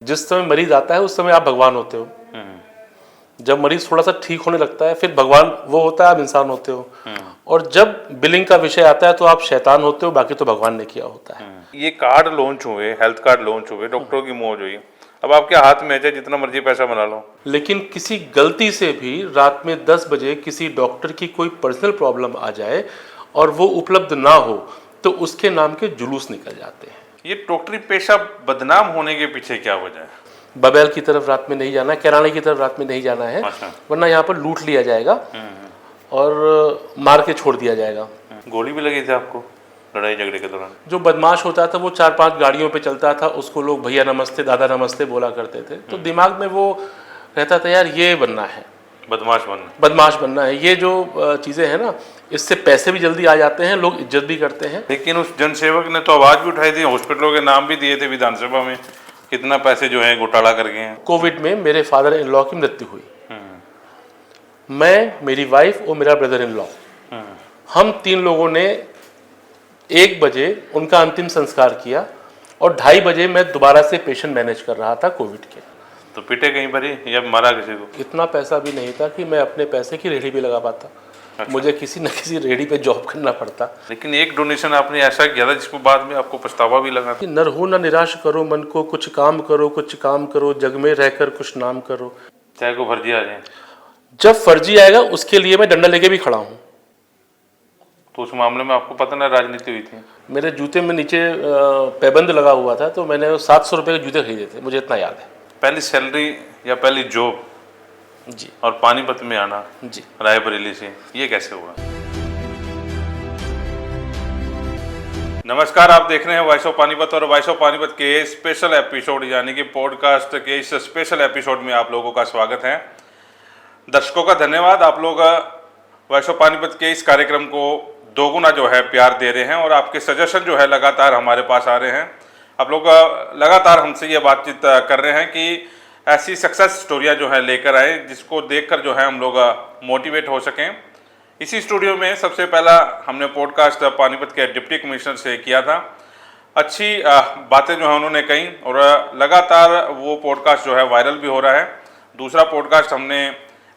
जिस समय मरीज आता है उस समय आप भगवान होते हो। जब मरीज थोड़ा सा ठीक होने लगता है फिर भगवान वो होता है, आप इंसान होते हो। और जब बिलिंग का विषय आता है तो आप शैतान होते हो, बाकी तो भगवान ने किया होता है। ये कार्ड लॉन्च हुए, हेल्थ कार्ड लॉन्च हुए, डॉक्टरों की मौज हुई, अब आपके हाथ में है, चाहे जितना मर्जी पैसा बना लो। लेकिन किसी गलती से भी रात में 10 बजे किसी डॉक्टर की कोई पर्सनल प्रॉब्लम आ जाए और वो उपलब्ध ना हो तो उसके नाम के जुलूस निकल जाते हैं। ये डॉक्टरी पेशा बदनाम होने के पीछे क्या वजह है? बबैल की तरफ रात में नहीं जाना है, किराने की तरफ रात में नहीं जाना है, अच्छा। वरना यहाँ पर लूट लिया जाएगा और मार के छोड़ दिया जाएगा। गोली भी लगी थी आपको लड़ाई झगड़े के दौरान? जो बदमाश होता था वो 4-5 गाड़ियों पे चलता था, उसको लोग भैया नमस्ते, दादा नमस्ते बोला करते थे। तो दिमाग में वो रहता था यार ये बनना है, बदमाश बनना है। ये जो चीज़ें हैं ना, इससे पैसे भी जल्दी आ जाते हैं, लोग इज्जत भी करते हैं। लेकिन उस जनसेवक ने तो आवाज भी उठाई थी, हॉस्पिटलों के नाम भी दिए थे विधानसभा में, कितना पैसे जो है घोटाला कर गए हैं। कोविड में मेरे फादर इन लॉ की मृत्यु हुई, मैं, मेरी वाइफ और मेरा ब्रदर इन लॉ, हम 3 लोगों ने 1 बजे उनका अंतिम संस्कार किया और 2:30 बजे मैं दोबारा से पेशेंट मैनेज कर रहा था कोविड के। तो पिटे कहीं पर ही या मारा किसी को? इतना पैसा भी नहीं था कि मैं अपने पैसे की रेहड़ी भी लगा पाता। अच्छा। मुझे किसी न किसी रेहड़ी पे जॉब करना पड़ता। लेकिन एक डोनेशन आपने ऐसा किया था जिसको बाद में आपको पछतावा भी लगा। नर हो न निराश करो मन को, कुछ काम करो, कुछ काम करो, जग में रहकर कुछ नाम करो, चाहे को फर्जी आ जाए। जब फर्जी आएगा उसके लिए मैं डंडा लेके भी खड़ा हूँ। तो उस मामले में आपको पता ना राजनीति हुई थी? मेरे जूते में नीचे पैबंद लगा हुआ था, तो मैंने 700 रुपये के जूते खरीदे थे, मुझे इतना याद है। पहली सैलरी या पहली जॉब जी, और पानीपत में आना जी, रायबरेली से, ये कैसे हुआ? नमस्कार, आप देख रहे हैं वॉइस ऑफ पानीपत और वॉइस ऑफ पानीपत के स्पेशल एपिसोड यानी कि पॉडकास्ट के इस स्पेशल एपिसोड में आप लोगों का स्वागत है। दर्शकों का धन्यवाद, आप लोग वॉइस ऑफ पानीपत के इस कार्यक्रम को दोगुना जो है प्यार दे रहे हैं और आपके सजेशन जो है लगातार हमारे पास आ रहे हैं। आप लोग लगातार हमसे ये बातचीत कर रहे हैं कि ऐसी सक्सेस स्टोरियाँ जो है लेकर आए जिसको देखकर जो है हम लोग मोटिवेट हो सकें। इसी स्टूडियो में सबसे पहला हमने पॉडकास्ट पानीपत के डिप्टी कमिश्नर से किया था। अच्छी बातें जो है उन्होंने कही और लगातार वो पॉडकास्ट जो है वायरल भी हो रहा है। दूसरा पॉडकास्ट हमने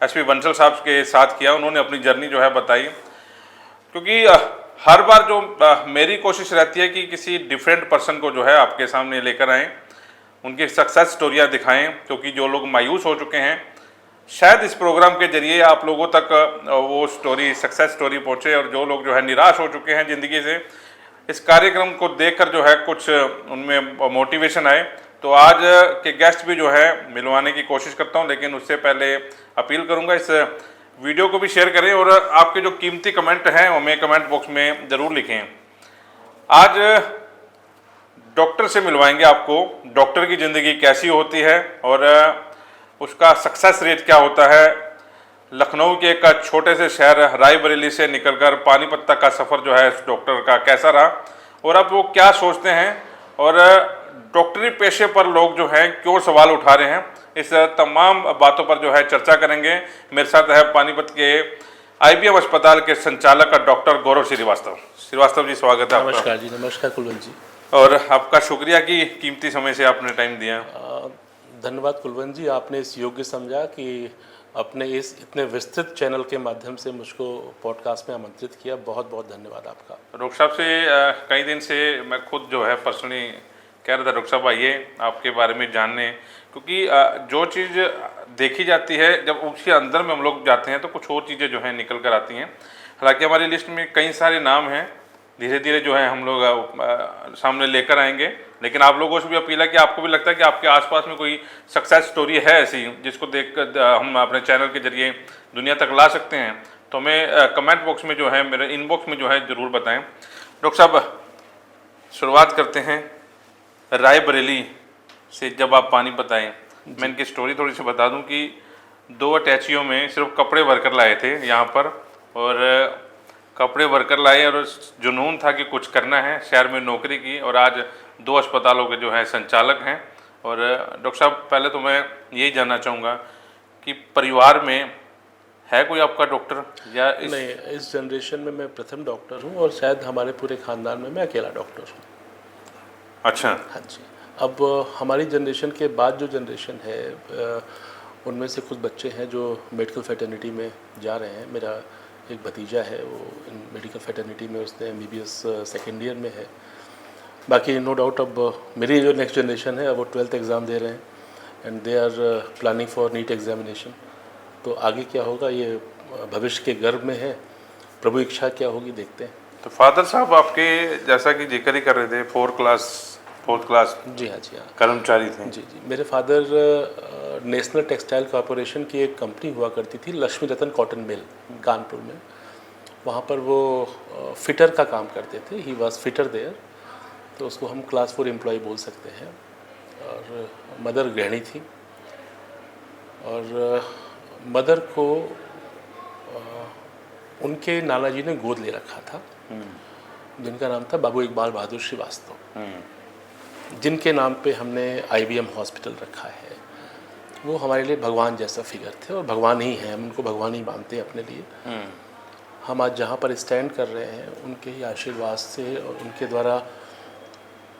एसपी बंसल साहब के साथ किया, उन्होंने अपनी जर्नी जो है बताई। क्योंकि हर बार जो मेरी कोशिश रहती है कि किसी डिफरेंट पर्सन को जो है आपके सामने लेकर आएँ, उनकी सक्सेस स्टोरियाँ दिखाएं, क्योंकि जो लोग मायूस हो चुके हैं शायद इस प्रोग्राम के जरिए आप लोगों तक वो स्टोरी, सक्सेस स्टोरी पहुँचे और जो लोग जो है निराश हो चुके हैं ज़िंदगी से, इस कार्यक्रम को देखकर जो है कुछ उनमें मोटिवेशन आए। तो आज के गेस्ट भी जो है मिलवाने की कोशिश करता हूं, लेकिन उससे पहले अपील करूंगा इस वीडियो को भी शेयर करें और आपके जो कीमती कमेंट हैं हमें कमेंट बॉक्स में ज़रूर लिखें। आज डॉक्टर से मिलवाएंगे आपको, डॉक्टर की ज़िंदगी कैसी होती है और उसका सक्सेस रेट क्या होता है। लखनऊ के एक छोटे से शहर रायबरेली से निकलकर पानीपत तक का सफ़र जो है इस डॉक्टर का कैसा रहा और अब वो क्या सोचते हैं और डॉक्टरी पेशे पर लोग जो हैं क्यों सवाल उठा रहे हैं, इस तमाम बातों पर जो है चर्चा करेंगे। मेरे साथ है पानीपत के IBM अस्पताल के संचालक डॉक्टर गौरव श्रीवास्तव। श्रीवास्तव जी, स्वागत है आपका। नमस्कार जी। नमस्कार कुलवंत जी, और आपका शुक्रिया कि कीमती समय से आपने टाइम दिया। धन्यवाद कुलवंत जी, आपने इस योग्य समझा कि अपने इस इतने विस्तृत चैनल के माध्यम से मुझको पॉडकास्ट में आमंत्रित किया। बहुत बहुत धन्यवाद आपका। डॉक्टर साहब से कई दिन से मैं खुद जो है पर्सनली कह रहा था, डॉक्टर साहब आइए आपके बारे में जानने, क्योंकि जो चीज़ देखी जाती है जब उसके अंदर में हम लोग जाते हैं तो कुछ और चीज़ें जो हैं निकल कर आती हैं। हालांकि हमारी लिस्ट में कई सारे नाम हैं, धीरे धीरे जो है हम लोग सामने लेकर आएंगे, लेकिन आप लोगों से भी अपील है कि आपको भी लगता है कि आपके आसपास में कोई सक्सेस स्टोरी है ऐसी जिसको देख कर हम अपने चैनल के जरिए दुनिया तक ला सकते हैं, तो हमें कमेंट बॉक्स में जो है, मेरे इनबॉक्स में जो है ज़रूर बताएं। डॉक्टर साहब, शुरुआत करते हैं रायबरेली से। जब आप पानीपत आए, मैं इनकी स्टोरी थोड़ी सी बता दूं कि 2 अटैचियों में सिर्फ कपड़े भरकर लाए थे यहाँ पर, और कपड़े भरकर लाए और जुनून था कि कुछ करना है, शहर में नौकरी की, और आज 2 अस्पतालों के जो है संचालक हैं। और डॉक्टर साहब, पहले तो मैं यही जानना चाहूँगा कि परिवार में है कोई आपका डॉक्टर या नहीं, इस जनरेशन में मैं प्रथम डॉक्टर हूँ और शायद हमारे पूरे खानदान में मैं अकेला डॉक्टर हूँ। अच्छा। हाँ जी। अब हमारी जनरेशन के बाद जो जनरेशन है उनमें से कुछ बच्चे हैं जो मेडिकल फैटर्निटी में जा रहे हैं। मेरा एक भतीजा है, वो मेडिकल फैटर्निटी में उसने MBBS सेकेंड ईयर में है। बाकी नो डाउट अब मेरी जो नेक्स्ट जनरेशन है वो 12th एग्ज़ाम दे रहे हैं and they are planning for NEET examination. तो आगे क्या होगा ये भविष्य के गर्भ में है, प्रभु इच्छा क्या होगी देखते हैं। तो फादर साहब आपके जैसा कि जिक्र ही कर रहे थे, फोर्थ क्लास जी हाँ कर्मचारी थे। जी। मेरे फादर नेशनल टेक्सटाइल कॉरपोरेशन की एक कंपनी हुआ करती थी, लक्ष्मी रतन कॉटन मिल कानपुर में। वहाँ पर वो फिटर का काम करते थे, ही वॉज फिटर देयर। तो उसको हम क्लास 4 एम्प्लॉय बोल सकते हैं। और मदर गृहिणी थी और मदर को उनके नाना जी ने गोद ले रखा था, जिनका नाम था बाबू इकबाल बहादुर श्रीवास्तव, जिनके नाम पे हमने IBM हॉस्पिटल रखा है। वो हमारे लिए भगवान जैसा फिगर थे और भगवान ही हैं, हम उनको भगवान ही मानते हैं अपने लिए। हम आज जहाँ पर स्टैंड कर रहे हैं उनके ही आशीर्वाद से और उनके द्वारा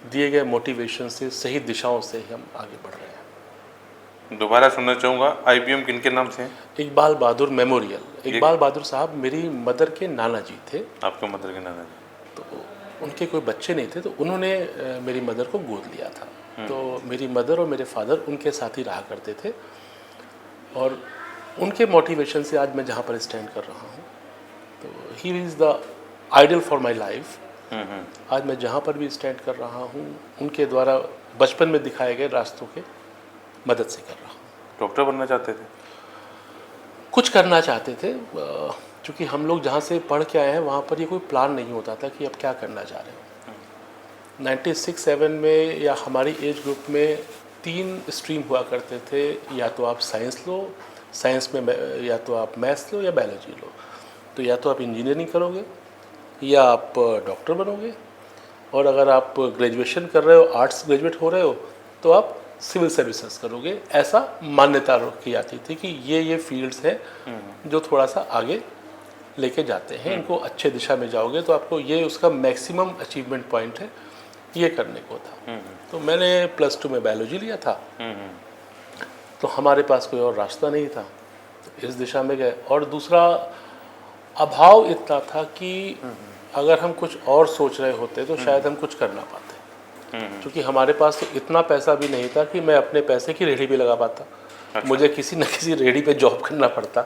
दिए गए मोटिवेशन से, सही दिशाओं से ही हम आगे बढ़ रहे हैं। दोबारा सुनना चाहूँगा, IBM किनके नाम से? इकबाल बहादुर मेमोरियल। इकबाल बहादुर साहब मेरी मदर के नाना जी थे। आपके मदर के नाना जी? तो उनके कोई बच्चे नहीं थे, तो उन्होंने मेरी मदर को गोद लिया था। तो मेरी मदर और मेरे फादर उनके साथ ही रहा करते थे और उनके मोटिवेशन से आज मैं जहाँ पर स्टैंड कर रहा हूँ, तो he is the idol for my life. आज मैं जहाँ पर भी स्टैंड कर रहा हूँ उनके द्वारा बचपन में दिखाए गए रास्तों के मदद से कर रहा हूँ। डॉक्टर बनना चाहते थे? कुछ करना चाहते थे, क्योंकि हम लोग जहाँ से पढ़ के आए हैं वहाँ पर ये कोई प्लान नहीं होता था कि अब क्या करना चाह रहे हो। 96-7 में या हमारी एज ग्रुप में 3 स्ट्रीम हुआ करते थे, या तो आप साइंस लो, साइंस में या तो आप मैथ्स लो या बायोलॉजी लो। तो या तो आप इंजीनियरिंग करोगे या आप डॉक्टर बनोगे, और अगर आप ग्रेजुएशन कर रहे हो, आर्ट्स ग्रेजुएट हो रहे हो, तो आप सिविल सर्विसेज करोगे। ऐसा मान्यता रखी जाती थी कि ये फील्ड्स हैं जो थोड़ा सा आगे लेके जाते हैं, इनको अच्छे दिशा में जाओगे तो आपको ये उसका मैक्सिमम अचीवमेंट पॉइंट है, ये करने को था। तो मैंने +2 में बायोलॉजी लिया था। तो हमारे पास कोई और रास्ता नहीं था, तो इस दिशा में गए। और दूसरा अभाव इतना था कि अगर हम कुछ और सोच रहे होते तो शायद हम कुछ कर ना पाते, क्योंकि हमारे पास तो इतना पैसा भी नहीं था कि मैं अपने पैसे की रेहड़ी पे लगा पाता। अच्छा। मुझे किसी न किसी रेहड़ी पे जॉब करना पड़ता।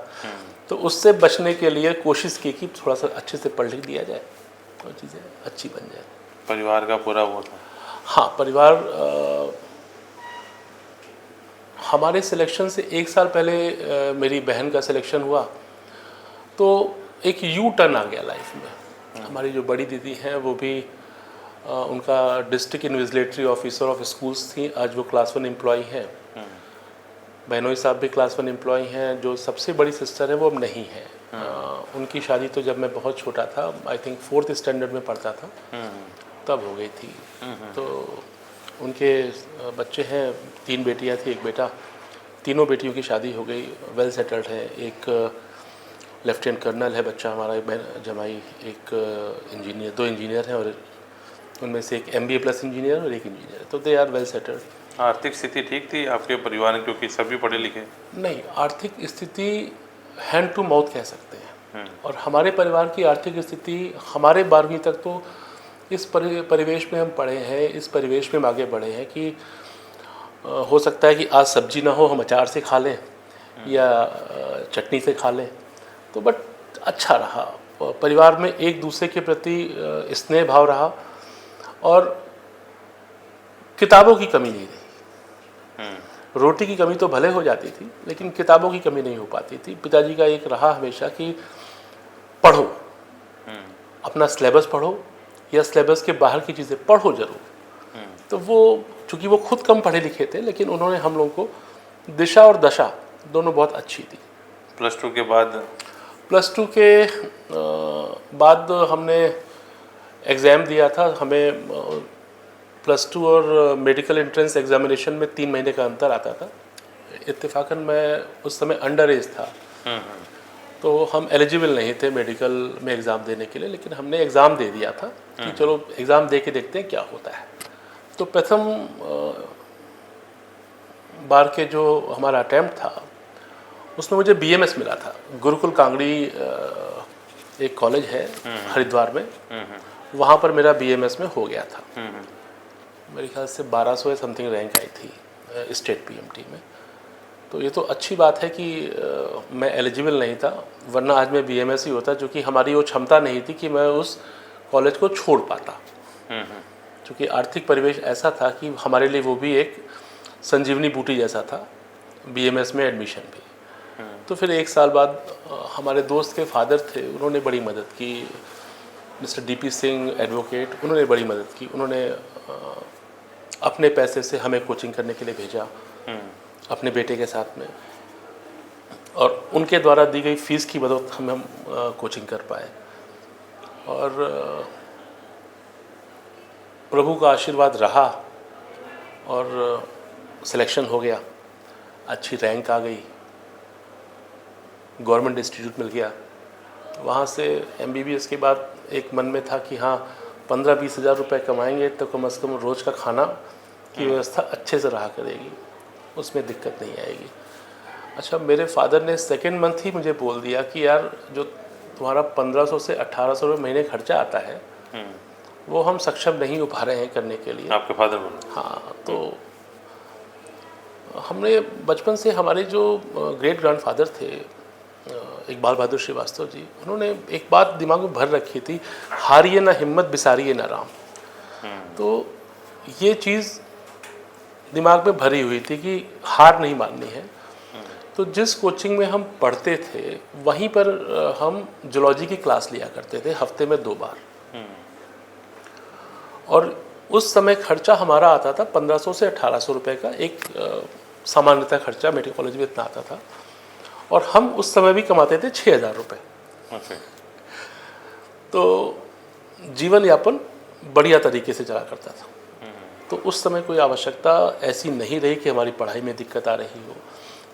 तो उससे बचने के लिए कोशिश की कि थोड़ा सा अच्छे से पढ़ लिख दिया जाए और चीज़ें अच्छी बन जाए। परिवार का पूरा वो था? हाँ, परिवार हमारे सिलेक्शन से 1 साल पहले मेरी बहन का सिलेक्शन हुआ, तो एक यू टर्न आ गया लाइफ में। हमारी जो बड़ी दीदी हैं वो भी उनका डिस्ट्रिक्ट इन्विजिलेटरी ऑफिसर ऑफ स्कूल्स थी, आज वो क्लास 1 एम्प्लॉय हैं। बहनोई साहब भी क्लास 1 एम्प्लॉय हैं। जो सबसे बड़ी सिस्टर है वो अब नहीं है। उनकी शादी तो जब मैं बहुत छोटा था, आई थिंक 4th स्टैंडर्ड में पढ़ता था, तब हो गई थी। तो उनके बच्चे हैं, 3 बेटियां थी, 1 बेटा। तीनों बेटियों की शादी हो गई, वेल सेटल्ड है। एक लेफ्टिनेंट कर्नल है बच्चा हमारा, एक जमाई, एक इंजीनियर, 2 इंजीनियर हैं, और उनमें से एक MBA प्लस इंजीनियर और एक इंजीनियर। तो दे आर वेल सेटल्ड। आर्थिक स्थिति ठीक थी आपके परिवार में, क्योंकि सभी पढ़े लिखे? नहीं, आर्थिक स्थिति हैंड टू माउथ कह सकते हैं। और हमारे परिवार की आर्थिक स्थिति, हमारे 12वीं तक तो इस परिवेश में हम पढ़े हैं, इस परिवेश में हम आगे बढ़े हैं कि हो सकता है कि आज सब्जी ना हो, हम अचार से खा लें या चटनी से खा लें। तो बट अच्छा रहा, परिवार में एक दूसरे के प्रति स्नेह भाव रहा, और किताबों की कमी नहीं रही। रोटी की कमी तो भले हो जाती थी, लेकिन किताबों की कमी नहीं हो पाती थी। पिताजी का एक रहा हमेशा कि पढ़ो, अपना सिलेबस पढ़ो या सिलेबस के बाहर की चीज़ें पढ़ो जरूर। तो वो चूँकि वो खुद कम पढ़े लिखे थे, लेकिन उन्होंने हम लोगों को दिशा और दशा दोनों बहुत अच्छी थी। +2 के बाद? +2 के बाद हमने एग्ज़ाम दिया था। हमें +2 और मेडिकल एंट्रेंस एग्जामिनेशन में 3 महीने का अंतर आता था। इत्तेफाकन मैं उस समय अंडर एज था, तो हम एलिजिबल नहीं थे मेडिकल में एग्ज़ाम देने के लिए, लेकिन हमने एग्ज़ाम दे दिया था कि चलो एग्ज़ाम दे के देखते हैं क्या होता है। तो प्रथम बार के जो हमारा अटैम्प्ट था उसमें मुझे BMS मिला था। गुरुकुल कांगड़ी एक कॉलेज है हरिद्वार में, वहाँ पर मेरा BMS में हो गया था। मेरे ख्याल से 1200 या समथिंग रैंक आई थी स्टेट PMT में। तो ये तो अच्छी बात है कि मैं एलिजिबल नहीं था, वरना आज मैं BMS ही होता, जो कि हमारी वो क्षमता नहीं थी कि मैं उस कॉलेज को छोड़ पाता। क्योंकि आर्थिक परिवेश ऐसा था कि हमारे लिए वो भी एक संजीवनी बूटी जैसा था, BMS में एडमिशन भी। तो फिर 1 साल बाद हमारे दोस्त के फादर थे, उन्होंने बड़ी मदद की। मिस्टर DP सिंह एडवोकेट, उन्होंने बड़ी मदद की। उन्होंने अपने पैसे से हमें कोचिंग करने के लिए भेजा अपने बेटे के साथ में, और उनके द्वारा दी गई फीस की बदौलत हम कोचिंग कर पाए। और प्रभु का आशीर्वाद रहा और सिलेक्शन हो गया, अच्छी रैंक आ गई, गवर्नमेंट इंस्टीट्यूट मिल गया। वहाँ से MBBS के बाद एक मन में था कि हाँ 15-20 हज़ार रुपये कमाएंगे तो कम से कम रोज़ का खाना की व्यवस्था अच्छे से रहा करेगी, उसमें दिक्कत नहीं आएगी। अच्छा, मेरे फादर ने सेकेंड मंथ ही मुझे बोल दिया कि यार जो तुम्हारा 1500 से 1800 रुपये महीने खर्चा आता है वो हम सक्षम नहीं हो पा रहे हैं करने के लिए। आपके फादर बोले? हाँ, तो हमने बचपन से, हमारे जो ग्रेट ग्रैंडफादर थे इकबाल बहादुर श्रीवास्तव जी, उन्होंने एक बात दिमाग में भर रखी थी, हारिए ना हिम्मत बिसारिए ना राम। तो ये चीज़ दिमाग में भरी हुई थी कि हार नहीं माननी है। तो जिस कोचिंग में हम पढ़ते थे वहीं पर हम जूलॉजी की क्लास लिया करते थे हफ्ते में 2 बार। और उस समय खर्चा हमारा आता था 1500 से 1800 रुपये का, एक सामान्यतः खर्चा मेडिकल कॉलेज में इतना आता था। और हम उस समय भी कमाते थे 6000 रुपये। तो जीवन यापन बढ़िया तरीके से चला करता था। तो उस समय कोई आवश्यकता ऐसी नहीं रही कि हमारी पढ़ाई में दिक्कत आ रही हो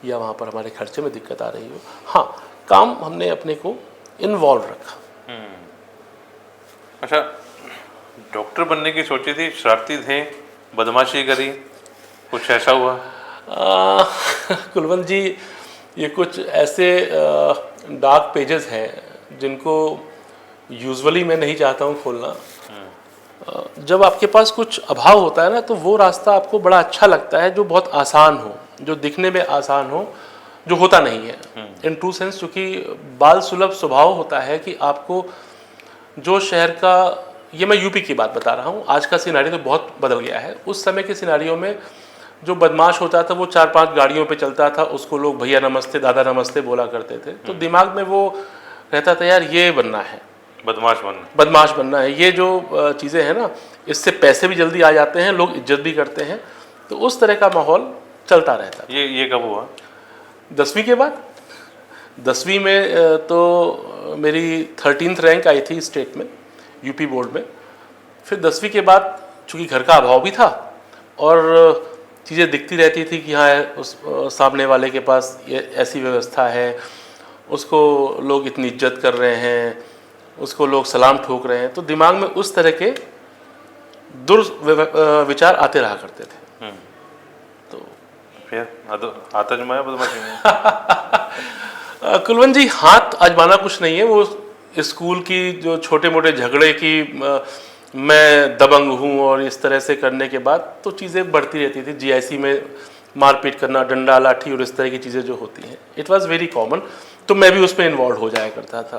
या वहाँ पर हमारे खर्चे में दिक्कत आ रही हो। हाँ, काम हमने अपने को इन्वॉल्व रखा। अच्छा, डॉक्टर बनने की सोची थी, शरारती थे, बदमाशी करी, कुछ ऐसा हुआ? कुलवंत जी, ये कुछ ऐसे डार्क पेजेस हैं जिनको यूजुअली मैं नहीं चाहता हूँ खोलना। जब आपके पास कुछ अभाव होता है ना, तो वो रास्ता आपको बड़ा अच्छा लगता है जो बहुत आसान हो, जो दिखने में आसान हो, जो होता नहीं है इन ट्रू सेंस। क्योंकि बाल सुलभ स्वभाव होता है कि आपको जो शहर का, ये मैं यूपी की बात बता रहा हूँ, आज का सिनारियो तो बहुत बदल गया है। उस समय के सिनारियो में जो बदमाश होता था वो 4-5 गाड़ियों पे चलता था, उसको लोग भैया नमस्ते, दादा नमस्ते बोला करते थे। तो दिमाग में वो रहता था यार ये बनना है, बदमाश बनना है। ये जो चीज़ें हैं ना, इससे पैसे भी जल्दी आ जाते हैं, लोग इज्जत भी करते हैं। तो उस तरह का माहौल चलता रहता। ये कब हुआ? 10वीं के बाद। 10वीं में तो मेरी 13th रैंक आई थी स्टेट में, यूपी बोर्ड में। फिर 10वीं के बाद चूँकि घर का अभाव भी था और चीज़ें दिखती रहती थी कि हाँ उस सामने वाले के पास ये ऐसी व्यवस्था है, उसको लोग इतनी इज्जत कर रहे हैं, उसको लोग सलाम ठोक रहे हैं। तो दिमाग में उस तरह के विचार आते रहा करते थे। तो फिर हाथ आजमाया बदमाशी में? कुलवंत जी, हाथ आजमाना कुछ नहीं है। वो स्कूल की जो छोटे मोटे झगड़े की मैं दबंग हूँ और इस तरह से करने के बाद तो चीज़ें बढ़ती रहती थी। GIC में मारपीट करना, डंडा लाठी और इस तरह की चीज़ें जो होती हैं, इट वाज वेरी कॉमन। तो मैं भी उसमें इन्वॉल्व हो जाया करता था।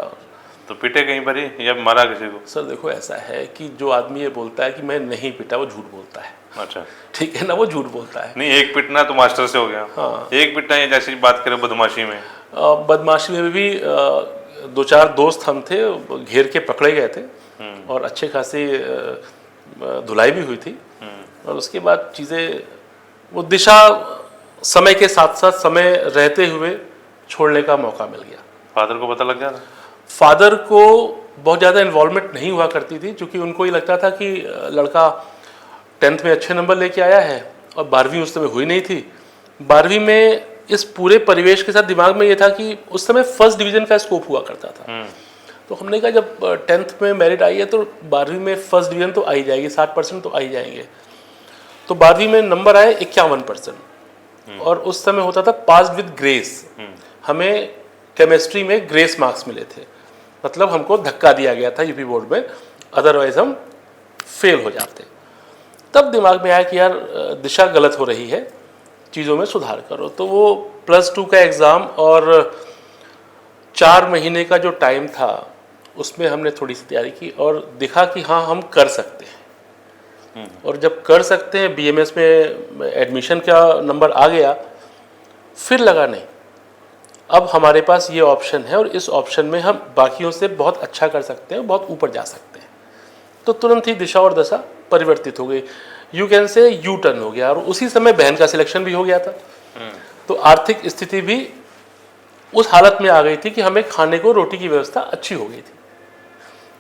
तो पिटे कहीं पर ही या मारा किसी को? सर देखो, ऐसा है कि जो आदमी ये बोलता है कि मैं नहीं पिटा, वो झूठ बोलता है। अच्छा, ठीक है ना, वो झूठ बोलता है। नहीं, एक पिटना तो मास्टर से हो गया। हाँ, एक पिटना, ये जैसी बात करें बदमाशी में। बदमाशी में भी 2-4 दोस्त हम थे, घेर के पकड़े गए थे और अच्छे खासी धुलाई भी हुई थी। और उसके बाद चीज़ें, वो दिशा समय के साथ साथ, समय रहते हुए छोड़ने का मौका मिल गया। फादर को पता लग गया था? फादर को बहुत ज़्यादा इन्वॉल्वमेंट नहीं हुआ करती थी, क्योंकि उनको ये लगता था कि लड़का 10th में अच्छे नंबर लेके आया है और 12वीं उस समय हुई नहीं थी। 12वीं में इस पूरे परिवेश के साथ दिमाग में ये था कि उस समय फर्स्ट डिवीज़न का स्कोप हुआ करता था। तो हमने कहा जब 10th में मेरिट आई है तो 12वीं में फर्स्ट डिवीज़न तो आ ही जाएगी, 60% तो आ ही जाएंगे। तो 12वीं में नंबर आए 51%, और उस समय होता था पास विद ग्रेस। हमें केमिस्ट्री में ग्रेस मार्क्स मिले थे, मतलब हमको धक्का दिया गया था यूपी बोर्ड में, अदरवाइज हम फेल हो जाते। तब दिमाग में आया कि यार दिशा गलत हो रही है, चीज़ों में सुधार करो। तो वो +2 का एग्ज़ाम और 4 महीने का जो टाइम था उसमें हमने थोड़ी सी तैयारी की और देखा कि हाँ हम कर सकते हैं। और जब कर सकते हैं, बीएमएस में एडमिशन का नंबर आ गया, फिर लगा नहीं, अब हमारे पास ये ऑप्शन है और इस ऑप्शन में हम बाकियों से बहुत अच्छा कर सकते हैं, बहुत ऊपर जा सकते हैं। तो तुरंत ही दिशा और दशा परिवर्तित हो गई, you can say U turn हो गया। और उसी समय बहन का सिलेक्शन भी हो गया था, तो आर्थिक स्थिति भी उस हालत में आ गई थी कि हमें खाने को रोटी की व्यवस्था अच्छी हो गई थी।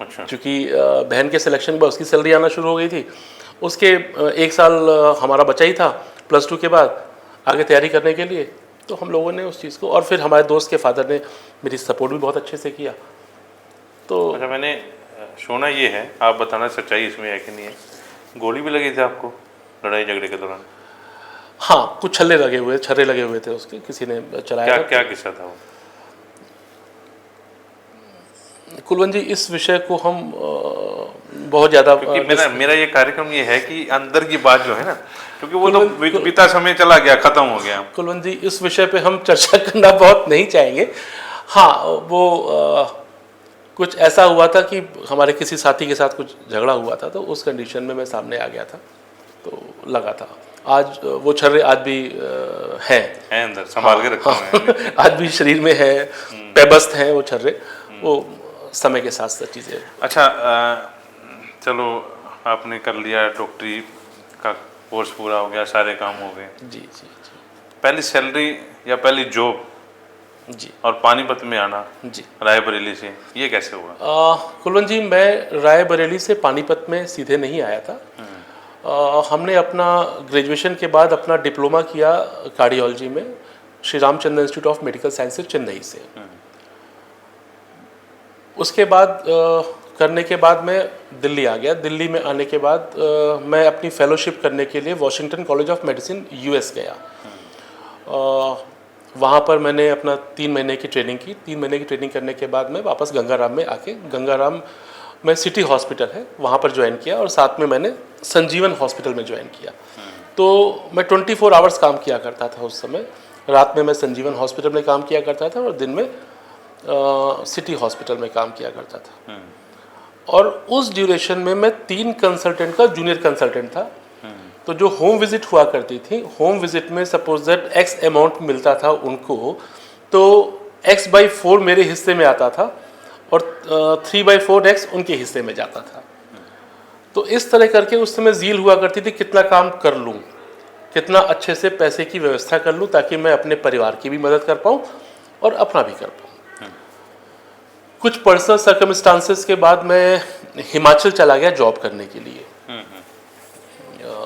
अच्छा। क्योंकि बहन के सिलेक्शन के बाद उसकी सैलरी आना शुरू हो गई थी, उसके 1 साल हमारा बचा ही था +2 के बाद आगे तैयारी करने के लिए। तो हम लोगों ने उस चीज़ को, और फिर हमारे दोस्त के फादर ने मेरी सपोर्ट भी बहुत अच्छे से किया। तो अच्छा, मैंने सुना ये है, आप बताना सच्चाई इसमें है कि नहीं है, गोली भी लगी थी आपको लड़ाई झगड़े के दौरान? हाँ, कुछ छर्रे लगे हुए थे उसके, किसी ने चलाया था। क्या किस्सा था वो? कुलवंत जी, इस विषय को हम बहुत ज़्यादा, क्योंकि मेरा ये कार्यक्रम ये है कि अंदर की बात जो है ना, क्योंकि वो तो बीता समय चला गया, खत्म हो गया। कुलवंत जी, इस विषय पे हम चर्चा करना बहुत नहीं चाहेंगे। हाँ, वो कुछ ऐसा हुआ था कि हमारे किसी साथी के साथ कुछ झगड़ा हुआ था, तो उस कंडीशन में मैं सामने आ गया था, तो लगा था। आज वो छर्रे आज भी हैं अंदर संभाल के रखा हुआ है। आज भी शरीर में है, पेबस्त हैं वो छर्रे, वो समय के साथ साथ चीज़ें। अच्छा, चलो आपने कर लिया, डॉक्टरी का कोर्स पूरा हो गया, सारे काम हो गए। जी जी जी। पहली सैलरी या पहली जॉब जी, और पानीपत में आना जी। रायबरेली से, ये कैसे हुआ? कुलवंत जी, मैं रायबरेली से पानीपत में सीधे नहीं आया था। हमने अपना ग्रेजुएशन के बाद अपना डिप्लोमा किया कार्डियोलॉजी में Shri Ramchandra institute of medical sciences Chennai से। उसके बाद करने के बाद मैं दिल्ली आ गया। दिल्ली में आने के बाद मैं अपनी फेलोशिप करने के लिए Washington college of medicine US गया। वहाँ पर मैंने अपना 3 महीने की ट्रेनिंग की। 3 महीने की ट्रेनिंग करने के बाद मैं वापस गंगाराम में आके, गंगाराम में सिटी हॉस्पिटल है, वहाँ पर ज्वाइन किया, और साथ में मैंने संजीवन हॉस्पिटल में ज्वाइन किया। तो मैं 24 आवर्स काम किया करता था उस समय। रात में मैं संजीवन हॉस्पिटल में काम किया करता था और दिन में सिटी हॉस्पिटल में काम किया करता था। और उस ड्यूरेशन में मैं 3 कंसल्टेंट का जूनियर कंसल्टेंट था। तो जो होम विजिट हुआ करती थी, होम विजिट में सपोज दैट एक्स अमाउंट मिलता था उनको, तो x/4 मेरे हिस्से में आता था और 3/4 x उनके हिस्से में जाता था। तो इस तरह करके उस समय ज़ील हुआ करती थी, कितना काम कर लूँ, कितना अच्छे से पैसे की व्यवस्था कर लूँ ताकि मैं अपने परिवार की भी मदद कर पाऊँ और अपना भी कर पाऊँ। कुछ पर्सनल सर्कमस्टांसेस के बाद मैं हिमाचल चला गया जॉब करने के लिए।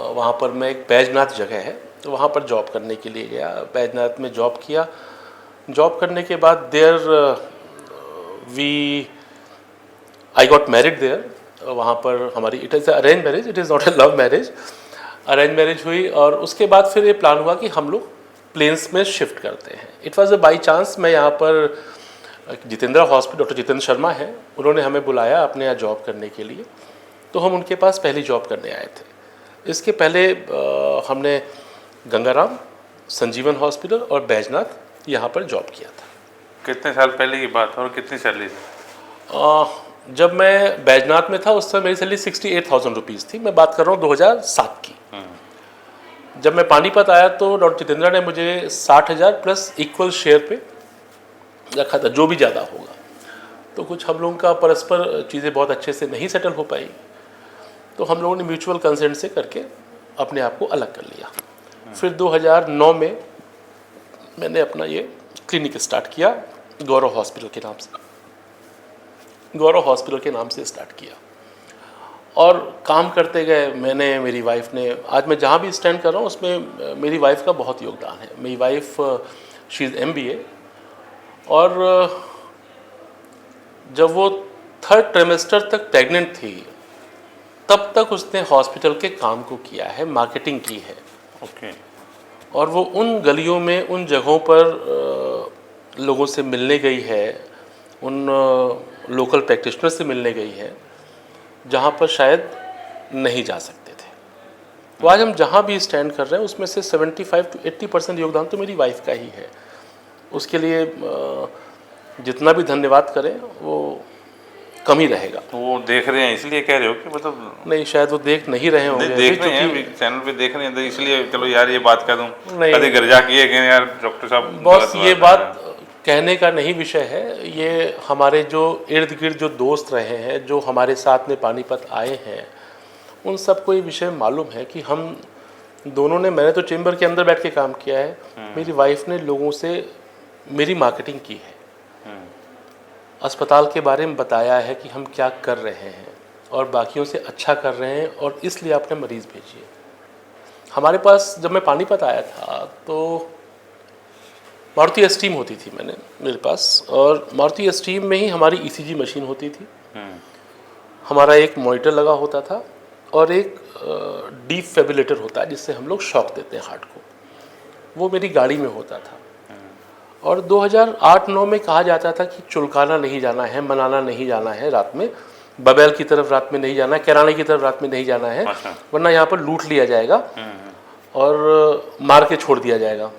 वहाँ पर मैं, एक बैजनाथ जगह है, तो वहाँ पर जॉब करने के लिए गया। बैजनाथ में जॉब किया। जॉब करने के बाद आई गॉट मैरिड देयर। वहाँ पर हमारी, it is arrange marriage, it is not a love marriage, arrange marriage हुई। और उसके बाद फिर ये प्लान हुआ कि हम लोग प्लेन्स में शिफ्ट करते हैं। It was a by chance. मैं यहाँ पर जितेंद्र हॉस्पिटल, डॉक्टर जितेंद्र शर्मा हैं, उन्होंने हमें बुलाया अपने यहाँ जॉब करने के लिए, तो हम उनके पास पहली जॉब करने आए थे। इसके पहले हमने गंगाराम, संजीवन हॉस्पिटल और बैजनाथ यहाँ पर जॉब किया था। कितने साल पहले की बात है और कितनी सैलरी थी? जब मैं बैजनाथ में था उस समय मेरी सैलरी 68,000 रुपीज़ थी। मैं बात कर रहा हूँ 2007 की। जब मैं पानीपत आया तो डॉक्टर जितेंद्र ने मुझे 60,000 प्लस इक्वल शेयर पे रखा था, जो भी ज़्यादा होगा। तो कुछ हम लोगों का परस्पर चीज़ें बहुत अच्छे से नहीं सेटल हो पाई, तो हम लोगों ने म्यूचुअल कंसेंट से करके अपने आप को अलग कर लिया। फिर 2009 में मैंने अपना ये क्लिनिक स्टार्ट किया, गौरव हॉस्पिटल के नाम से। गौरव हॉस्पिटल के नाम से स्टार्ट किया और काम करते गए। मैंने, मेरी वाइफ ने, आज मैं जहाँ भी स्टैंड कर रहा हूँ उसमें मेरी वाइफ का बहुत योगदान है। मेरी वाइफ, शी इज़ MBA, और जब वो 3rd ट्राइमेस्टर तक प्रेग्नेंट थी तब तक उसने हॉस्पिटल के काम को किया है, मार्केटिंग की है। ओके। और वो उन गलियों में, उन जगहों पर लोगों से मिलने गई है, उन लोकल प्रैक्टिशनर से मिलने गई है जहाँ पर शायद नहीं जा सकते थे। तो आज हम जहाँ भी स्टैंड कर रहे हैं उसमें से 75 to 80% योगदान तो मेरी वाइफ का ही है। उसके लिए जितना भी धन्यवाद करें वो कम ही रहेगा। वो देख रहे हैं इसलिए कह रहे हो कि मतलब? नहीं, शायद वो देख नहीं रहे होंगे। देख रहे हैं, चैनल पे देख रहे हैं, तो इसलिए चलो यार ये बात कह दूं। नहीं, कभी घर जाके ये कहें यार डॉक्टर साहब बॉस, ये बात कहने का नहीं विषय है। ये हमारे जो इर्द गिर्द जो दोस्त रहे हैं, जो हमारे साथ में पानीपत आए हैं, उन सबको ये विषय मालूम है कि हम दोनों ने, मैंने तो चेंबर के अंदर बैठ के काम किया है, मेरी वाइफ ने लोगों से मेरी मार्केटिंग की है, अस्पताल के बारे में बताया है कि हम क्या कर रहे हैं और बाकियों से अच्छा कर रहे हैं, और इसलिए आपने मरीज़ भेजिए। हमारे पास जब मैं पानीपत आया था तो मारुति एस्टीम होती थी मेरे पास, और मारुति एस्टीम में ही हमारी ईसीजी मशीन होती थी, हमारा एक मॉनिटर लगा होता था और एक डीप फेबिलेटर होता है जिससे हम लोग शॉक देते हैं हार्ट को, वो मेरी गाड़ी में होता था। और 2008-9 में कहा जाता था कि चुलकाना नहीं जाना है, मनाना नहीं जाना है, रात में बबैल की तरफ रात में नहीं जाना है, कैराने की तरफ रात में नहीं जाना है, वरना यहाँ पर लूट लिया जाएगा और मार के छोड़ दिया जाएगा।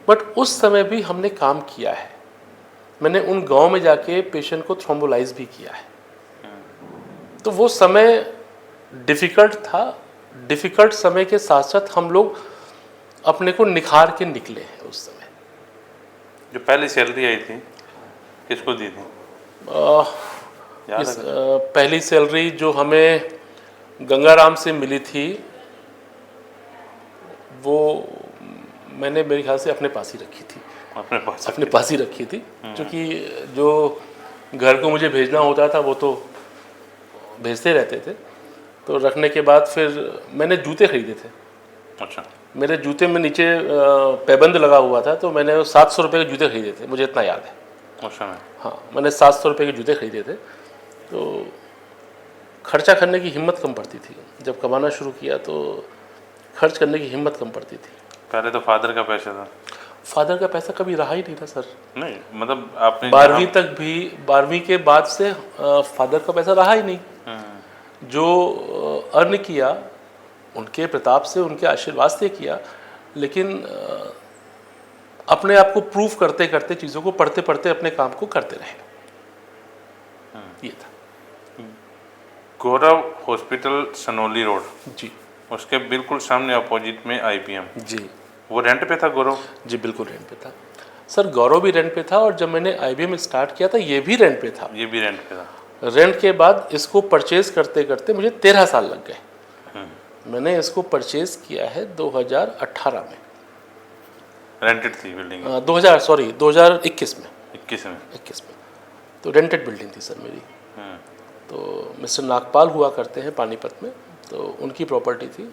बट उस समय भी हमने काम किया है। मैंने उन गांव में जाके पेशेंट को थ्रोम्बोलाइज भी किया है। तो वो समय डिफ़िकल्ट था। डिफ़िकल्ट समय के साथ साथ हम लोग अपने को निखार के निकले हैं। उस समय जो पहली सैलरी आई थी किसको दी थी? पहली सैलरी जो हमें गंगाराम से मिली थी वो मैंने मेरे ख्याल से अपने पास ही रखी थी। अपने पास ही रखी थी, क्योंकि जो घर को मुझे भेजना होता था वो तो भेजते रहते थे। तो रखने के बाद फिर मैंने जूते खरीदे थे। अच्छा। मेरे जूते में नीचे पैबंद लगा हुआ था, तो मैंने 700 रुपये के जूते खरीदे थे, मुझे इतना याद है। अच्छा। हाँ, मैंने 700 रुपये के जूते खरीदे थे। तो खर्चा करने की हिम्मत कम पड़ती थी। जब कमाना शुरू किया तो खर्च करने की हिम्मत कम पड़ती थी। पहले तो फादर का पैसा था। फादर का पैसा कभी रहा ही नहीं था सर। नहीं, मतलब आपने 12वीं तक भी, 12वीं के बाद से फादर का पैसा रहा ही नहीं। जो अर्न किया उनके प्रताप से, उनके आशीर्वाद से किया, लेकिन अपने आप को प्रूव करते करते, चीज़ों को पढ़ते पढ़ते अपने काम को करते रहे। ये था। गौरव हॉस्पिटल सनोली रोड, जी, उसके बिल्कुल सामने अपोजिट में आईपीएम। जी, वो रेंट पे था गौरव? जी बिल्कुल रेंट पे था सर। गौरव भी रेंट पे था, और जब मैंने आईबीएम स्टार्ट किया था ये भी रेंट पे था। ये भी रेंट पे था। रेंट के बाद इसको परचेज करते करते मुझे 13 साल लग गए। मैंने इसको परचेज किया है 2018 में। रेंटेड थी बिल्डिंग? 2021 में। 21 में? 21 में। तो रेंटेड बिल्डिंग थी सर मेरी। तो मिस्टर नागपाल हुआ करते हैं पानीपत में, तो उनकी प्रॉपर्टी थी।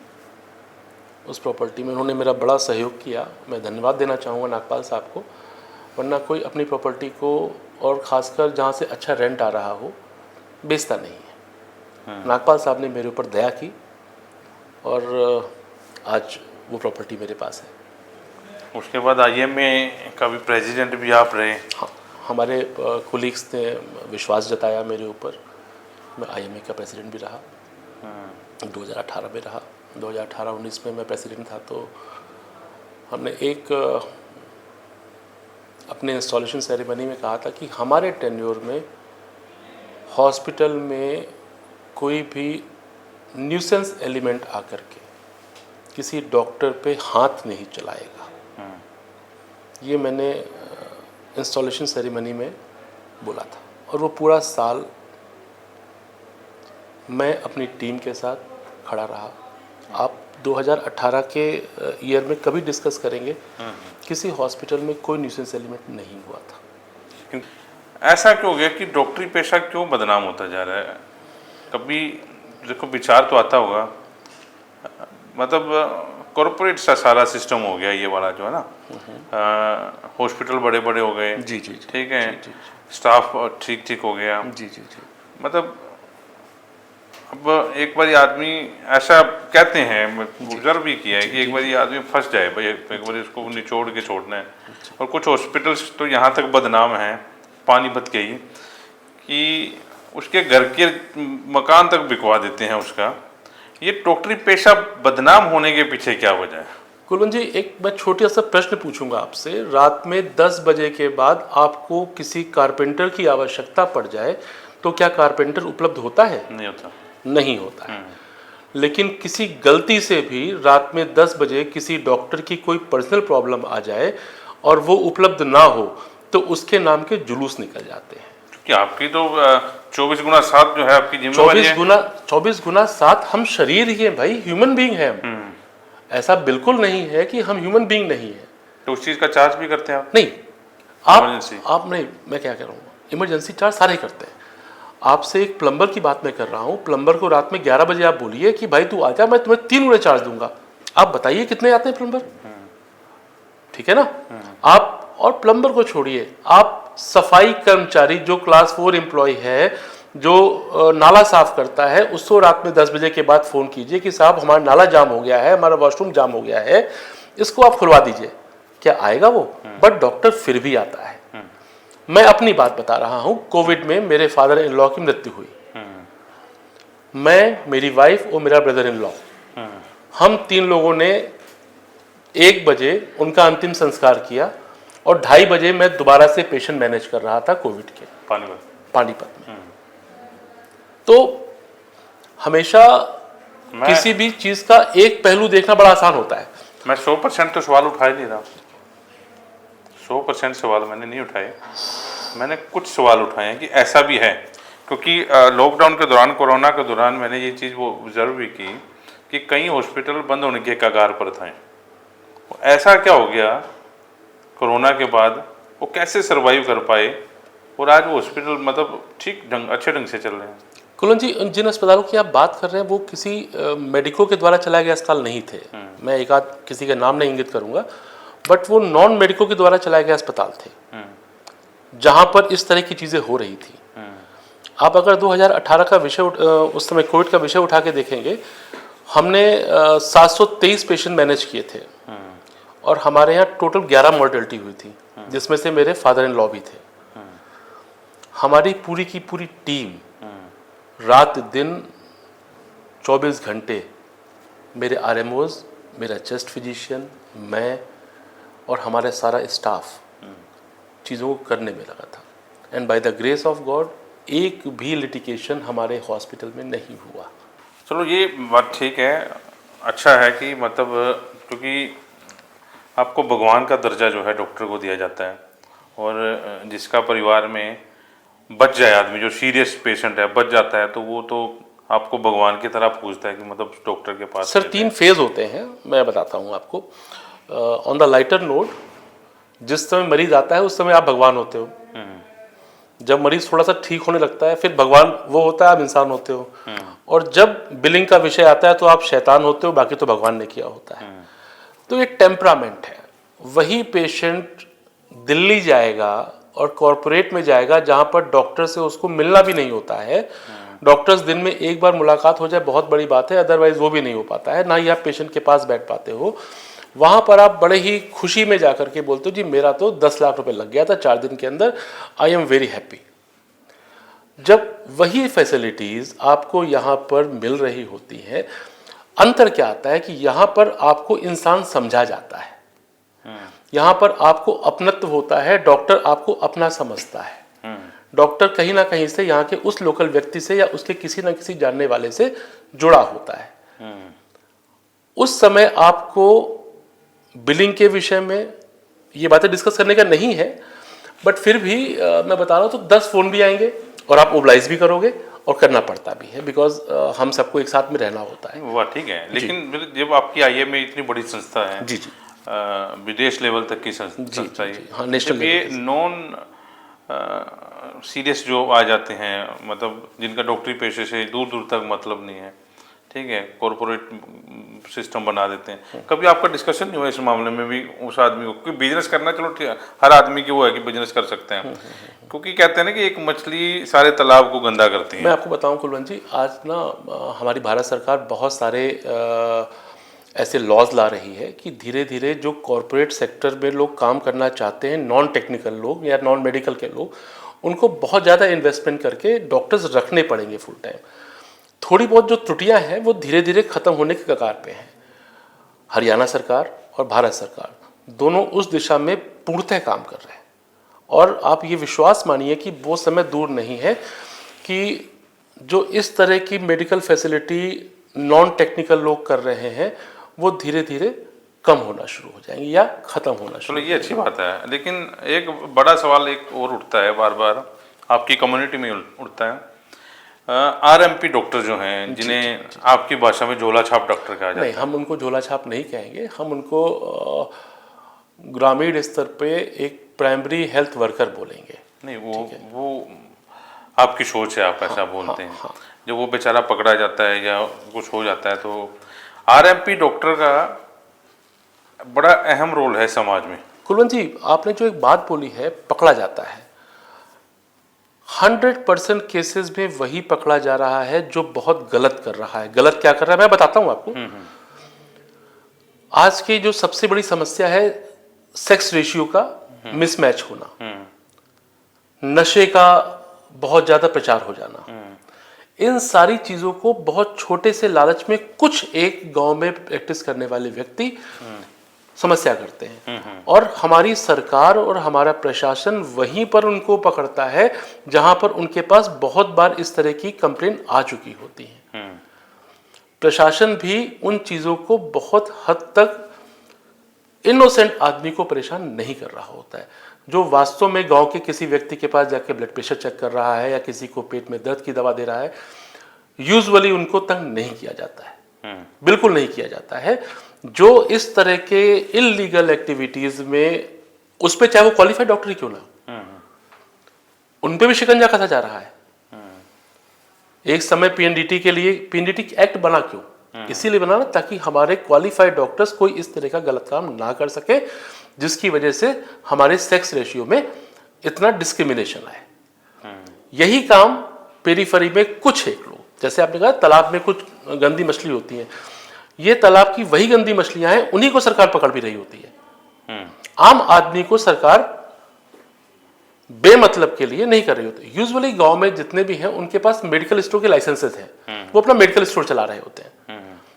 उस प्रॉपर्टी में उन्होंने मेरा बड़ा सहयोग किया। मैं धन्यवाद देना चाहूँगा नागपाल साहब को, वरना कोई अपनी प्रॉपर्टी को, और ख़ासकर जहाँ से अच्छा रेंट आ रहा हो, बेचता नहीं है। नागपाल साहब ने मेरे ऊपर दया की और आज वो प्रॉपर्टी मेरे पास है। उसके बाद आईएमए का भी प्रेसिडेंट भी आप रहे? हाँ, हमारे कोलीग्स ने विश्वास जताया मेरे ऊपर। मैं आईएमए का प्रेसिडेंट भी रहा, 2018 में रहा। 2018-19 में मैं प्रेसिडेंट था। तो हमने एक अपने इंस्टॉलेशन सेरेमनी में कहा था कि हमारे टेन्योर में हॉस्पिटल में कोई भी न्यूसेंस एलिमेंट आकर के किसी डॉक्टर पे हाथ नहीं चलाएगा। ये मैंने इंस्टॉलेशन सेरेमनी में बोला था, और वो पूरा साल मैं अपनी टीम के साथ खड़ा रहा। आप 2018 के ईयर में कभी डिस्कस करेंगे, किसी हॉस्पिटल में कोई न्यूसेंस एलिमेंट नहीं हुआ था। ऐसा क्यों हो गया कि डॉक्टरी पेशा क्यों बदनाम होता जा रहा है? कभी देखो विचार तो आता होगा, मतलब कॉरपोरेट सा सारा सिस्टम हो गया ये वाला जो है ना। हॉस्पिटल बड़े बड़े हो गए। जी, ठीक है। स्टाफ ठीक ठीक हो गया। जी। मतलब अब एक बार आदमी ऐसा कहते हैं, ऑब्जर्व भी किया है कि एक बार आदमी फंस जाए भाई, एक बार इसको निचोड़ के छोड़ना है। और कुछ हॉस्पिटल्स तो यहाँ तक बदनाम हैं पानीपत के ही कि उसके घर के मकान तक बिकवा देते हैं उसका। ये डॉक्टरी पेशा बदनाम होने के पीछे क्या वजह है? कुलवंत जी, एक मैं छोटा सा प्रश्न पूछूंगा आपसे। रात में 10 बजे के बाद आपको किसी कारपेंटर की आवश्यकता पड़ जाए तो क्या कारपेंटर उपलब्ध होता है? नहीं होता। नहीं होता है। लेकिन किसी गलती से भी रात में 10 बजे किसी डॉक्टर की कोई पर्सनल प्रॉब्लम आ जाए और वो उपलब्ध ना हो तो उसके नाम के जुलूस निकल जाते हैं। कि आपकी तो 24x7 जो है आपकी जिम्मेवारी है। 24x7 हम शरीर ही हैं भाई, ह्यूमन बीइंग है हम। ऐसा बिल्कुल नहीं है कि हम ह्यूमन बीइंग नहीं है। तो उस चीज का चार्ज भी करते हैं आप? नहीं, इमरजेंसी आप नहीं, मैं क्या कह रहा हूँ, इमरजेंसी चार्ज सारे करते हैं। आपसे एक प्लम्बर की बात मैं कर रहा हूँ। प्लम्बर को रात में 11 बजे आप बोलिए कि भाई तू आजा, मैं तुम्हें 3 गुना चार्ज दूंगा। आप बताइए कितने आते हैं प्लम्बर? ठीक है ना? आप और प्लम्बर को छोड़िए, आप सफाई कर्मचारी जो क्लास 4 एम्प्लॉय है, जो नाला साफ करता है, उसको रात में 10 बजे के बाद फ़ोन कीजिए कि साहब हमारा नाला जाम हो गया है, हमारा वॉशरूम जाम हो गया है, इसको आप खुलवा दीजिए। क्या आएगा वो? बट डॉक्टर फिर भी आता है। मैं अपनी बात बता रहा हूँ। कोविड में मेरे फादर इन लॉ की मृत्यु हुई। मैं, मेरी वाइफ और मेरा ब्रदर इन लॉ, हम 3 लोगों ने 1 बजे उनका अंतिम संस्कार किया और 2:30 बजे मैं दोबारा से पेशेंट मैनेज कर रहा था कोविड के पानीपत में। तो हमेशा किसी भी चीज का एक पहलू देखना बड़ा आसान होता है। मैं 100% तो सवाल उठा ही नहीं रहा। 100% सवाल मैंने नहीं उठाए। मैंने कुछ सवाल उठाए हैं कि ऐसा भी है, क्योंकि लॉकडाउन के दौरान, कोरोना के दौरान मैंने ये चीज़ वो ऑब्जर्व भी की कि कई हॉस्पिटल बंद होने के कगार पर थे। ऐसा क्या हो गया कोरोना के बाद, वो कैसे सरवाइव कर पाए और आज वो हॉस्पिटल मतलब अच्छे ढंग से चल रहे हैं? कुलन जी, जिन अस्पतालों की आप बात कर रहे हैं वो किसी मेडिको के द्वारा चलाए गए अस्पताल नहीं थे। मैं एक आध किसी का नाम नहीं इंगित करूंगा, बट वो नॉन मेडिको के द्वारा चलाए गए अस्पताल थे जहां पर इस तरह की चीज़ें हो रही थी। आप अगर 2018 का विषय उस समय कोविड का विषय उठा के देखेंगे, हमने 723 पेशेंट मैनेज किए थे और हमारे यहाँ टोटल 11 मॉर्टेलिटी हुई थी, जिसमें से मेरे फादर इन लॉ भी थे। हमारी पूरी की पूरी टीम रात दिन 24 घंटे, मेरे आरएमओज, मेरा चेस्ट फिजिशियन, मैं और हमारा सारा स्टाफ चीज़ों को करने में लगा था। And by the grace of God एक भी लिटिगेशन हमारे हॉस्पिटल में नहीं हुआ। चलो ये बात ठीक है, अच्छा है कि मतलब क्योंकि आपको भगवान का दर्जा जो है डॉक्टर को दिया जाता है, और जिसका परिवार में बच जाए आदमी, जो सीरियस पेशेंट है बच जाता है, तो वो तो आपको भगवान की तरह पूछता है कि मतलब डॉक्टर के पास। सर 3 फेज होते हैं, मैं बताता हूँ आपको। ऑन द लाइटर नोट, जिस समय मरीज आता है उस समय आप भगवान होते हो। जब मरीज थोड़ा सा ठीक होने लगता है फिर भगवान वो होता है, आप इंसान होते हो। और जब बिलिंग का विषय आता है तो आप शैतान होते हो, बाकी तो भगवान ने किया होता है। तो ये टेम्परामेंट है। वही पेशेंट दिल्ली जाएगा और कॉरपोरेट में जाएगा जहां पर डॉक्टर से उसको मिलना भी नहीं होता है। डॉक्टर्स दिन में एक बार मुलाकात हो जाए बहुत बड़ी बात है, अदरवाइज वो भी नहीं हो पाता है, ना ही आप पेशेंट के पास बैठ पाते हो। वहां पर आप बड़े ही खुशी में जाकर के बोलते हो जी मेरा तो 10 लाख रुपए लग गया था 4 दिन के अंदर, आई एम वेरी हैप्पी। जब वही फैसिलिटीज आपको यहाँ पर मिल रही होती हैं, अंतर क्या आता है कि यहाँ पर आपको इंसान समझा जाता है, यहाँ पर आपको अपनत्व होता है, डॉक्टर आपको अपना समझता है। डॉक्टर कहीं ना कहीं से यहाँ के उस लोकल व्यक्ति से या उसके किसी ना किसी जानने वाले से जुड़ा होता है। उस समय आपको बिलिंग के विषय में ये बातें डिस्कस करने का नहीं है, बट फिर भी मैं बता रहा हूँ तो 10 फोन भी आएंगे और आप ओबलाइज भी करोगे और करना पड़ता भी है, बिकॉज हम सबको एक साथ में रहना होता है। वो ठीक है, लेकिन जब आपकी आईएमए इतनी बड़ी संस्था है, जी जी, विदेश लेवल तक की संस्था है, हाँ, नेशनल ये नॉन सीरियस जो आ जाते हैं, मतलब जिनका डॉक्टरी पेशे से दूर दूर तक मतलब नहीं है, ठीक है, कॉरपोरेट सिस्टम बना देते हैं। कभी आपका डिस्कशन नहीं हुआ इस मामले में भी उस आदमी को, क्योंकि बिजनेस करना चलो ठीक है, हर आदमी की वो है कि बिजनेस कर सकते हैं, क्योंकि कहते हैं ना कि एक मछली सारे तालाब को गंदा करती है। मैं आपको बताऊं कुलवंत जी, आज ना हमारी भारत सरकार बहुत सारे ऐसे लॉज ला रही है कि धीरे धीरे जो कॉरपोरेट सेक्टर में लोग काम करना चाहते हैं, नॉन टेक्निकल लोग या नॉन मेडिकल के लोग, उनको बहुत ज़्यादा इन्वेस्टमेंट करके डॉक्टर्स रखने पड़ेंगे फुल टाइम। थोड़ी बहुत जो त्रुटियां हैं वो धीरे धीरे खत्म होने के कगार पे हैं। हरियाणा सरकार और भारत सरकार दोनों उस दिशा में पूर्णतः काम कर रहे हैं, और आप ये विश्वास मानिए कि वो समय दूर नहीं है कि जो इस तरह की मेडिकल फैसिलिटी नॉन टेक्निकल लोग कर रहे हैं वो धीरे धीरे कम होना शुरू हो जाएंगे या खत्म होना शुरू। चलो ये अच्छी बात है, लेकिन एक बड़ा सवाल एक और उठता है, बार बार आपकी कम्युनिटी में उठता है। आरएमपी डॉक्टर जो हैं, जिन्हें आपकी भाषा में झोला छाप डॉक्टर कहा जाता है। नहीं, हम उनको झोला छाप नहीं कहेंगे, हम उनको ग्रामीण स्तर पे एक प्राइमरी हेल्थ वर्कर बोलेंगे। नहीं, वो आपकी सोच है, आप ऐसा बोलते हैं। जब वो बेचारा पकड़ा जाता है या कुछ हो जाता है, तो आरएमपी डॉक्टर का बड़ा अहम रोल है समाज में। कुलवंत जी, आपने जो एक बात बोली है, पकड़ा जाता है, 100% केसेस में वही पकड़ा जा रहा है जो बहुत गलत कर रहा है। गलत क्या कर रहा है मैं बताता हूं आपको। आज की जो सबसे बड़ी समस्या है, सेक्स रेशियो का मिसमैच होना, नशे का बहुत ज्यादा प्रचार हो जाना, इन सारी चीजों को बहुत छोटे से लालच में कुछ एक गांव में प्रैक्टिस करने वाले व्यक्ति समस्या करते हैं, और हमारी सरकार और हमारा प्रशासन वहीं पर उनको पकड़ता है जहां पर उनके पास बहुत बार इस तरह की कंप्लेन आ चुकी होती है। प्रशासन भी उन चीजों को बहुत हद तक इनोसेंट आदमी को परेशान नहीं कर रहा होता है। जो वास्तव में गांव के किसी व्यक्ति के पास जाके ब्लड प्रेशर चेक कर रहा है या किसी को पेट में दर्द की दवा दे रहा है, यूजुअली उनको तंग नहीं किया जाता है, बिल्कुल नहीं किया जाता है। जो इस तरह के इलीगल एक्टिविटीज में, उस पे चाहे वो क्वालिफाइड डॉक्टर ही क्यों ना, उन पे भी शिकंजा कसा जा रहा है। एक समय पीएनडीटी के लिए पीएनडीटी एक्ट बना क्यों? इसीलिए बना ना, ताकि हमारे क्वालिफाइड डॉक्टर्स कोई इस तरह का गलत काम ना कर सके, जिसकी वजह से हमारे सेक्स रेशियो में इतना डिस्क्रिमिनेशन आए। यही काम पेरीफेरी में कुछ एक लोग, जैसे आपने कहा तालाब में कुछ गंदी मछली होती है, ये तालाब की वही गंदी मछलियां हैं, उन्हीं को सरकार पकड़ भी रही होती है। आम आदमी को सरकार बेमतलब के लिए नहीं कर रही होती। यूजुअली गांव में जितने भी हैं उनके पास मेडिकल स्टोर के लाइसेंसेस हैं, वो अपना मेडिकल स्टोर चला रहे होते हैं,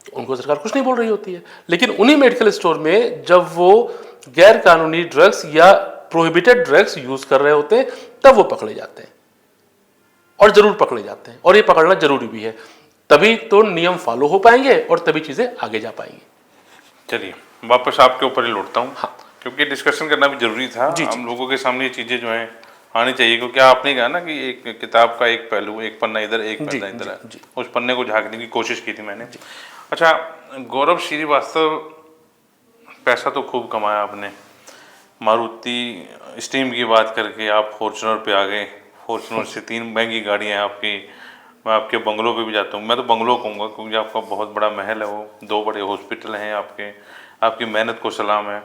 तो उनको सरकार कुछ नहीं बोल रही होती है। लेकिन उन्हीं मेडिकल स्टोर में जब वो गैर कानूनी ड्रग्स या प्रोहिबिटेड ड्रग्स यूज कर रहे होते हैं, तब वो पकड़े जाते हैं, और जरूर पकड़े जाते हैं, और ये पकड़ना जरूरी भी है। तभी तो नियम फॉलो हो पाएंगे और तभी चीजें आगे जा पाएंगी। चलिए वापस आपके ऊपर ही लौटता हूँ। हाँ। क्योंकि डिस्कशन करना भी जरूरी था। हम लोगों के सामने ये चीजें जो हैं आनी चाहिए, क्योंकि आपने कहा ना कि एक किताब का एक पहलू, एक पन्ना इधर एक पन्ना इधर है, उस पन्ने को झांकने की कोशिश की थी मैंने। अच्छा, गौरव श्रीवास्तव, पैसा तो खूब कमाया आपने, मारुति स्टीम की बात करके आप फॉर्च्यूनर पे आ गए, फॉर्च्यूनर से 3 महंगी गाड़ियाँ हैं आपकी। मैं आपके बंगलों पे भी जाता हूँ, मैं तो बंगलों कहूँगा क्योंकि आपका बहुत बड़ा महल है, वो 2 बड़े हॉस्पिटल हैं आपके, आपकी मेहनत को सलाम है।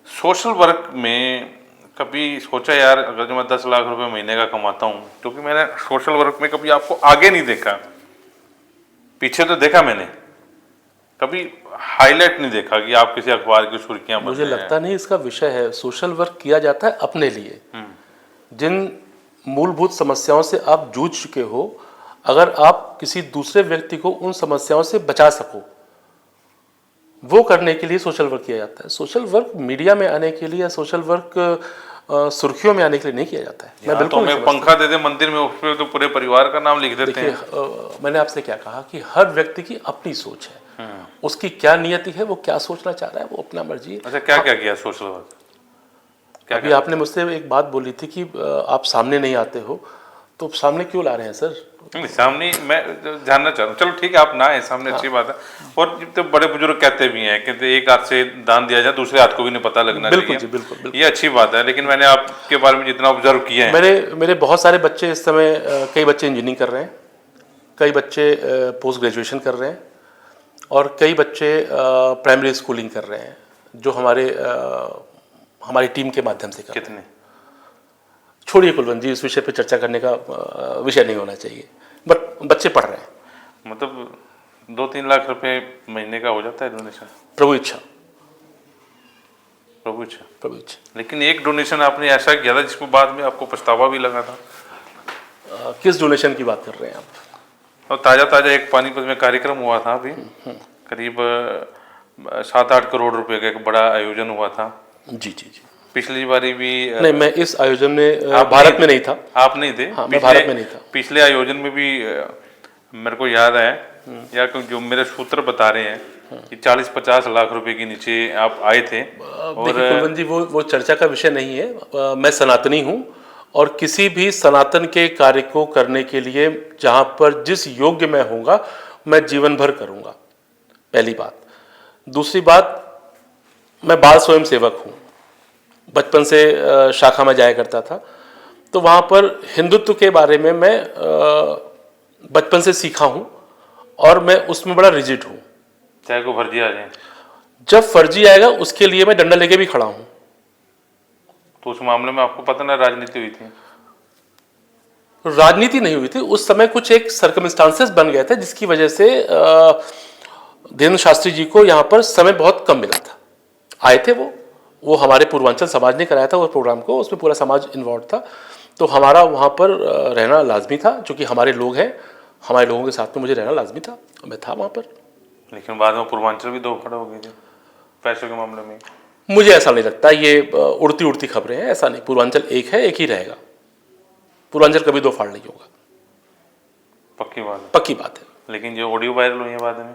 सोशल वर्क में कभी सोचा यार, अगर जो मैं 10 लाख रुपए महीने का कमाता हूँ, क्योंकि मैंने सोशल वर्क में कभी आपको आगे नहीं देखा, पीछे तो देखा मैंने, कभी हाईलाइट नहीं देखा कि आप किसी अखबार की सुर्खियां बन मुझे लगता नहीं इसका विषय है। सोशल वर्क किया जाता है अपने लिए, जिन मूलभूत समस्याओं से आप जूझ चुके हो, अगर आप किसी दूसरे व्यक्ति को उन समस्याओं से बचा सको, वो करने के लिए सोशल वर्क किया जाता है। सोशल वर्क मीडिया में आने के लिए या सोशल वर्क सुर्खियों में आने के लिए नहीं किया जाता है। मैं बिल्कुल तो मैं पंखा दे दे मंदिर में, उस पर तो पूरे परिवार का नाम लिख देते हैं। मैंने आपसे क्या कहा कि हर व्यक्ति की अपनी सोच है, उसकी क्या नियति है, वो क्या सोचना चाह रहा है, वो अपना मर्जी है। अच्छा, क्या क्या किया सोशल वर्क? अभी आपने मुझसे एक बात बोली थी कि आप सामने नहीं आते हो, तो सामने क्यों ला रहे हैं सर? नहीं, सामने मैं जानना चाह रहा हूँ। चलो ठीक है, आप ना है सामने, अच्छी बात है। और तो बड़े बुजुर्ग कहते भी हैं कि एक हाथ से दान दिया जाए, दूसरे हाथ को भी नहीं पता लगना चाहिए। बिल्कुल जी, बिल्कुल। ये अच्छी बात है, लेकिन मैंने आपके बारे में जितना ऑब्जर्व किया है, मेरे बहुत सारे बच्चे इस समय, कई बच्चे इंजीनियरिंग कर रहे हैं, कई बच्चे पोस्ट ग्रेजुएशन कर रहे हैं और कई बच्चे प्राइमरी स्कूलिंग कर रहे हैं, जो हमारी टीम के माध्यम से कर रहे हैं। कितने? छोड़िए कुलवंत जी, इस विषय पर चर्चा करने का विषय नहीं होना चाहिए, बट बच्चे पढ़ रहे हैं। मतलब 2-3 लाख रुपए महीने का हो जाता है डोनेशन? प्रभु इच्छा। प्रभु इच्छा। प्रभु इच्छा। लेकिन एक डोनेशन आपने ऐसा किया था जिसको बाद में आपको पछतावा भी लगा था। किस डोनेशन की बात कर रहे हैं आप? और ताज़ा एक पानीपत में कार्यक्रम हुआ था अभी, करीब 7-8 करोड़ रुपए का एक बड़ा आयोजन हुआ था। जी जी जी। पिछली बारी भी नहीं, मैं इस आयोजन में भारत में नहीं था। आप नहीं थे? हाँ, मैं भारत में नहीं था। पिछले आयोजन में भी मेरे को याद है, या जो मेरे सूत्र बता रहे हैं कि 40-50 लाख रुपए के नीचे आप आए थे। और कुलवंत जी, वो चर्चा का विषय नहीं है। मैं सनातनी हूँ और किसी भी सनातन के कार्य को करने के लिए जहाँ पर जिस योग्य मैं होऊंगा, मैं जीवन भर करूँगा, पहली बात। दूसरी बात, मैं बाल स्वयं सेवक हूँ, बचपन से शाखा में जाया करता था, तो वहाँ पर हिंदुत्व के बारे में मैं बचपन से सीखा हूँ और मैं उसमें बड़ा रिजिड हूँ। चाहे को फर्जी आ जाए, जब फर्जी आएगा उसके लिए मैं डंडा लेके भी खड़ा हूँ। तो उस मामले में आपको पता ना राजनीति हुई थी? राजनीति नहीं हुई थी उस समय, कुछ एक सर्कमस्टांसेस बन गए थे जिसकी वजह से धीरेन्द्र शास्त्री जी को यहाँ पर समय बहुत कम मिला था। आए थे वो हमारे पूर्वांचल समाज ने कराया था वो प्रोग्राम को, उसमें पूरा समाज इन्वॉल्व था, तो हमारा वहाँ पर रहना लाजमी था, क्योंकि हमारे लोग हैं, हमारे लोगों के साथ में मुझे रहना लाजमी था, मैं था वहाँ पर। लेकिन बाद में पूर्वांचल भी दो खड़ा हो गए थे पैसों के मामले में। मुझे ऐसा नहीं लगता, ये उड़ती उड़ती खबरें हैं, ऐसा नहीं। पूर्वांचल एक है, एक ही रहेगा। पूर्वांचल कभी दो फाड़ नहीं होगा। पक्की बात है? पक्की बात है। लेकिन जो ऑडियो वायरल हुई है बाद में,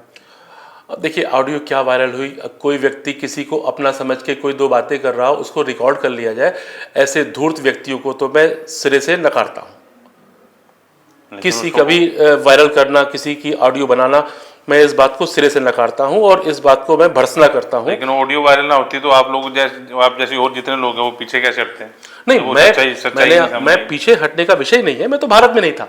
अब देखिए, ऑडियो क्या वायरल हुई, कोई व्यक्ति किसी को अपना समझ के कोई दो बातें कर रहा हो, उसको रिकॉर्ड कर लिया जाए, ऐसे धूर्त व्यक्तियों को तो मैं सिरे से नकारता हूँ। किसी का भी वायरल करना, किसी की ऑडियो बनाना, मैं इस बात को सिरे से नकारता हूँ और इस बात को मैं भर्त्सना करता हूँ। लेकिन ऑडियो वायरल ना होती तो आप लोग जैसे और जितने लोग हैं वो पीछे कैसे हटते हैं? नहीं, तो मैं पीछे हटने का विषय नहीं है। मैं तो भारत में नहीं था,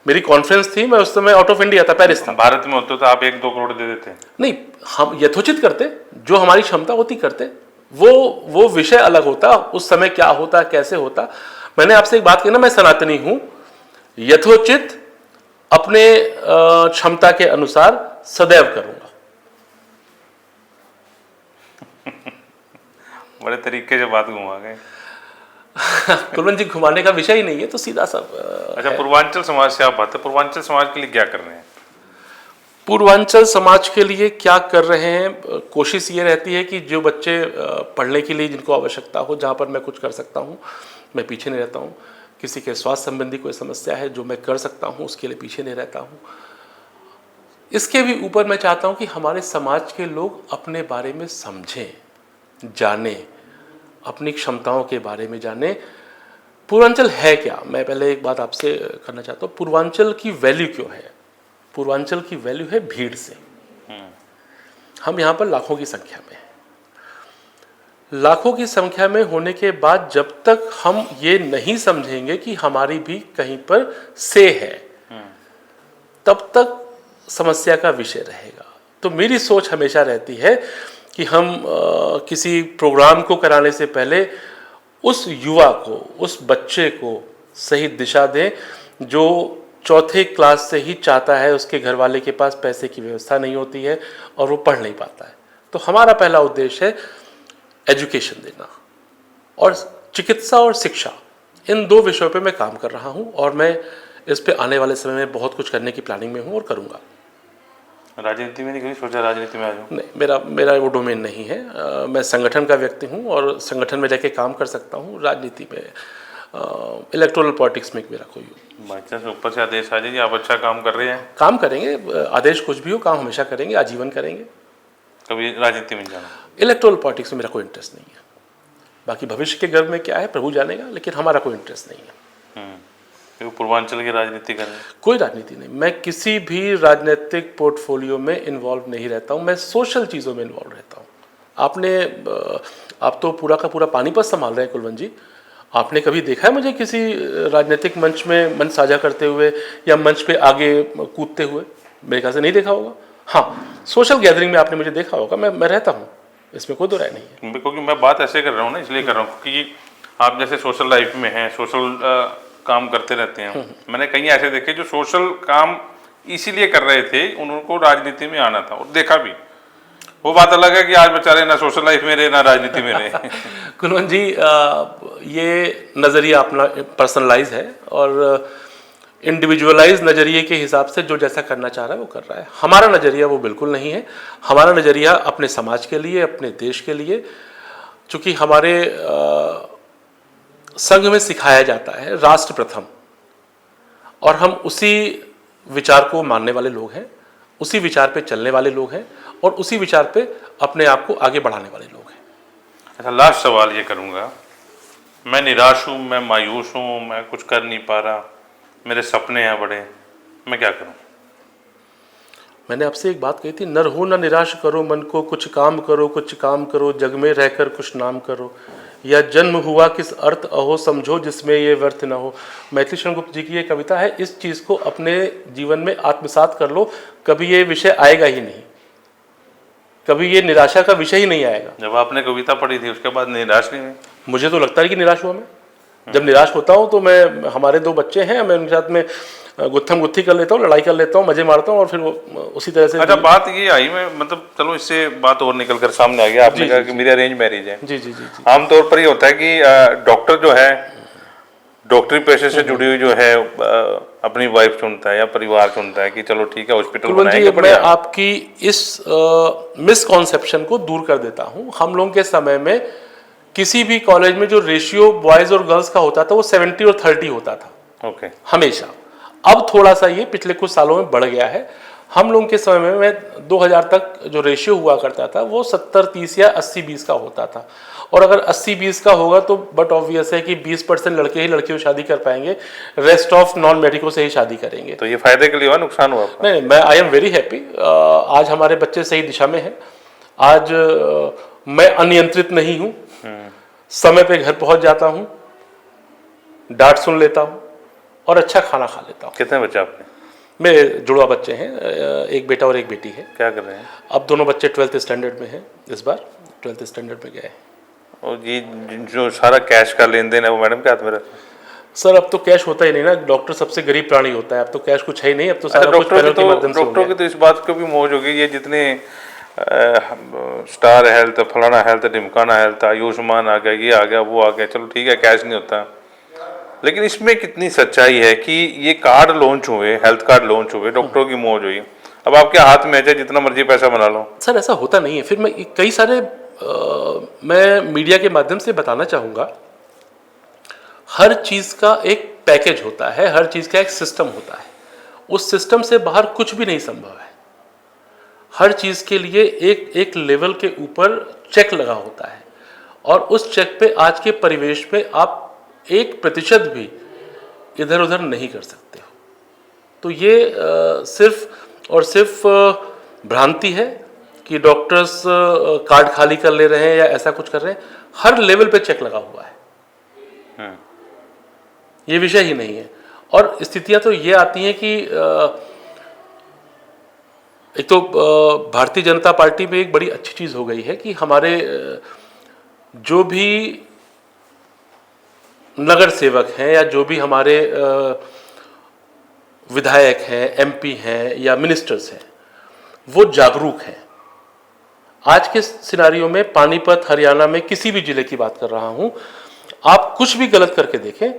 मेरी कॉन्फ्रेंस थी, मैं उस समय आउट ऑफ इंडिया था, पेरिस था। भारत में होते तो आप 1-2 करोड़ दे देते? नहीं, हम यथोचित करते, जो हमारी क्षमता होती करते। वो विषय अलग होता, उस समय क्या होता, कैसे होता। मैंने आपसे एक बात कही ना, मैं सनातनी हूँ, यथोचित अपने क्षमता के अनुसार सदैव करूंगा। बड़े तरीके से बात घुमा गए। कुलवंत जी, घुमाने का विषय ही नहीं है, तो सीधा सा। अच्छा, पूर्वांचल समाज से आप बात है, पूर्वांचल समाज के लिए क्या कर रहे हैं? पूर्वांचल समाज के लिए क्या कर रहे हैं, कोशिश ये रहती है कि जो बच्चे पढ़ने के लिए जिनको आवश्यकता हो, जहाँ पर मैं कुछ कर सकता हूँ, मैं पीछे नहीं रहता हूँ। किसी के स्वास्थ्य संबंधी कोई समस्या है जो मैं कर सकता हूँ, उसके लिए पीछे नहीं रहता हूँ। इसके भी ऊपर मैं चाहता हूँ कि हमारे समाज के लोग अपने बारे में समझें, जानें, अपनी क्षमताओं के बारे में जानें। पूर्वांचल है क्या, मैं पहले एक बात आपसे करना चाहता हूँ। पूर्वांचल की वैल्यू क्यों है? पूर्वांचल की वैल्यू है भीड़ से। हम यहाँ पर लाखों की संख्या में हैं। लाखों की संख्या में होने के बाद जब तक हम ये नहीं समझेंगे कि हमारी भी कहीं पर से है, तब तक समस्या का विषय रहेगा। तो मेरी सोच हमेशा रहती है कि हम किसी प्रोग्राम को कराने से पहले उस युवा को, उस बच्चे को सही दिशा दें जो चौथे क्लास से ही चाहता है, उसके घर वाले के पास पैसे की व्यवस्था नहीं होती है और वो पढ़ नहीं पाता है। तो हमारा पहला उद्देश्य है एजुकेशन देना, और चिकित्सा और शिक्षा, इन दो विषयों पे मैं काम कर रहा हूँ और मैं इस पे आने वाले समय में बहुत कुछ करने की प्लानिंग में हूँ और करूँगा। राजनीति में नहीं कभी सोचा राजनीति में आ जाऊँ? नहीं, मेरा वो डोमेन नहीं है। मैं संगठन का व्यक्ति हूँ और संगठन में जाके काम कर सकता हूँ। राजनीति में, इलेक्टोरल पॉलिटिक्स में मेरा कोई बाई चांस ऊपर से आदेश आ जाए आप अच्छा काम कर रहे हैं, काम करेंगे। आदेश कुछ भी हो, काम हमेशा करेंगे, आजीवन करेंगे। कभी राजनीति में जाना? इलेक्टोरल पॉलिटिक्स में मेरा कोई इंटरेस्ट नहीं है। बाकी भविष्य के गर्भ में क्या है प्रभु जानेगा, लेकिन हमारा कोई इंटरेस्ट नहीं है। पूर्वांचल की राजनीति करें? कोई राजनीति नहीं, मैं किसी भी राजनीतिक पोर्टफोलियो में इन्वॉल्व नहीं रहता हूँ। मैं सोशल चीज़ों में इन्वॉल्व रहता हूँ। आप तो पूरा का पूरा पानीपत संभाल रहे हैं कुलवंत जी, आपने कभी देखा है मुझे किसी राजनीतिक मंच में मंच साझा करते हुए या मंच पे आगे कूदते हुए? मेरे ख्याल से नहीं देखा होगा। हाँ, सोशल गैदरिंग में आपने मुझे देखा होगा, मैं रहता हूँ, इसमें कोई दो राय नहीं है। क्योंकि मैं बात ऐसे कर रहा हूँ ना, इसलिए कर रहा हूँ कि आप जैसे सोशल लाइफ में हैं, सोशल काम करते रहते हैं। मैंने कई ऐसे देखे जो सोशल काम इसीलिए कर रहे थे, उनको राजनीति में आना था, और देखा भी। वो बात अलग है कि आज बेचारे ना सोशल लाइफ में रहे ना राजनीति में रहे। कुलवंत जी, ये नज़रिया अपना पर्सनलाइज है और इंडिविजुअलाइज नज़रिए के हिसाब से जो जैसा करना चाह रहा है वो कर रहा है। हमारा नज़रिया वो बिल्कुल नहीं है। हमारा नज़रिया अपने समाज के लिए, अपने देश के लिए, चूँकि हमारे संघ में सिखाया जाता है राष्ट्र प्रथम, और हम उसी विचार को मानने वाले लोग हैं, उसी विचार पे चलने वाले लोग हैं और उसी विचार पे अपने आप को आगे बढ़ाने वाले लोग हैं। अच्छा, लास्ट सवाल ये करूँगा, मैं निराश हूँ, मैं मायूस हूँ, मैं कुछ कर नहीं पा रहा, मेरे सपने हैं बड़े, मैं क्या करूँ? मैंने आपसे एक बात कही थी, नर हो न निराश करो मन को, कुछ काम करो, कुछ काम करो, जग में रहकर कुछ नाम करो, या जन्म हुआ किस अर्थ अहो, समझो जिसमें ये व्यर्थ न हो। मैथिली शरण गुप्त जी की ये कविता है। इस चीज़ को अपने जीवन में आत्मसात कर लो, कभी ये विषय आएगा ही नहीं, कभी ये निराशा का विषय ही नहीं आएगा। जब आपने कविता पढ़ी थी उसके बाद निराश नहीं हुए? मुझे तो लगता है कि निराश हुआ मैं। जब निराश होता हूँ तो मैं, हमारे 2 बच्चे हैं, मैं उनके साथ में गुत्थम गुत्थी कर लेता हूँ, लड़ाई कर लेता हूँ, मजे मारता हूँ और फिर वो उसी तरह से। अच्छा, बात ये आई, मैं मतलब चलो इससे बात और निकल कर सामने आ गया। आपने कहा कि मेरी अरेंज मैरिज है। जी जी जी जी। आमतौर पर ये होता है कि डॉक्टर जो है, डॉक्टरी पेशे से जुड़ी हुई जो है, अपनी वाइफ चुनता है या परिवार चुनता है कि चलो ठीक है हॉस्पिटल बनाएंगे। मैं आपकी इस मिसकॉन्सेप्शन को दूर कर देता हूँ। हम लोगों के समय में किसी भी कॉलेज में जो रेशियो बॉयज और गर्ल्स का होता था वो 70 और 30 होता था। ओके। हमेशा। अब थोड़ा सा ये पिछले कुछ सालों में बढ़ गया है। हम लोगों के समय में 2000 तक जो रेशियो हुआ करता था वो 70-30 या 80-20 का होता था। और अगर 80-20 का होगा तो बट ऑब्वियस है कि 20% लड़के ही लड़कियों से शादी कर पाएंगे, रेस्ट ऑफ नॉन मेडिको से ही शादी करेंगे। तो ये फायदे के लिए हुआ, नुकसान हुआ आपका? नहीं, मैं आई एम वेरी हैप्पी। आज हमारे बच्चे सही दिशा में हैं। आज मैं अनियंत्रित नहीं हूँ, समय पे घर पहुंच जाता हूँ, डांट सुन लेता हूँ और अच्छा खाना खा लेता हूँ। कितने बच्चे आपने? मेरे जुड़वा बच्चे हैं, एक बेटा और एक बेटी है। क्या कर रहे हैं? अब दोनों बच्चे 12th स्टैंडर्ड में हैं, इस बार 12th स्टैंडर्ड में गए। और ये जो सारा कैश का लेन देन है वो मैडम के हाथ में रहता है? सर अब तो कैश होता ही नहीं ना, डॉक्टर सबसे गरीब प्राणी होता है। अब तो कैश कुछ है ही नहीं, अब तो सारा कुछ पैरों के माध्यम से हो गया। डॉक्टरों की तो इस बात को भी मौज हो गई, ये जितने स्टार हेल्थ, फलाना हेल्थ, ढिमकाना हेल्थ, आयुष्मान आ गया, ये आ गया, वो आ गया, चलो ठीक है कैश नहीं होता। लेकिन इसमें कितनी सच्चाई है कि ये कार्ड लॉन्च हुए, हेल्थ कार्ड लॉन्च हुए, डॉक्टरों की मौज हुई, अब आपके हाथ में है, जितना मर्जी पैसा बना लो। सर ऐसा होता नहीं है। फिर मैं कई सारे मैं मीडिया के माध्यम से बताना चाहूँगा, हर चीज़ का एक पैकेज होता है, हर चीज़ का एक सिस्टम होता है। उस सिस्टम से बाहर कुछ भी नहीं संभव है। हर चीज़ के लिए एक एक लेवल के ऊपर चेक लगा होता है और उस चेक पे आज के परिवेश में आप 1% भी इधर उधर नहीं कर सकते हो। तो ये सिर्फ और सिर्फ भ्रांति है कि डॉक्टर्स कार्ड खाली कर ले रहे हैं या ऐसा कुछ कर रहे हैं। हर लेवल पे चेक लगा हुआ है, ये विषय ही नहीं है। और स्थितियां तो ये आती हैं कि एक तो भारतीय जनता पार्टी में एक बड़ी अच्छी चीज़ हो गई है कि हमारे जो भी नगर सेवक हैं या जो भी हमारे विधायक हैं, एमपी हैं या मिनिस्टर्स हैं, वो जागरूक हैं। आज के सिनारियों में पानीपत, हरियाणा में किसी भी जिले की बात कर रहा हूं, आप कुछ भी गलत करके देखें,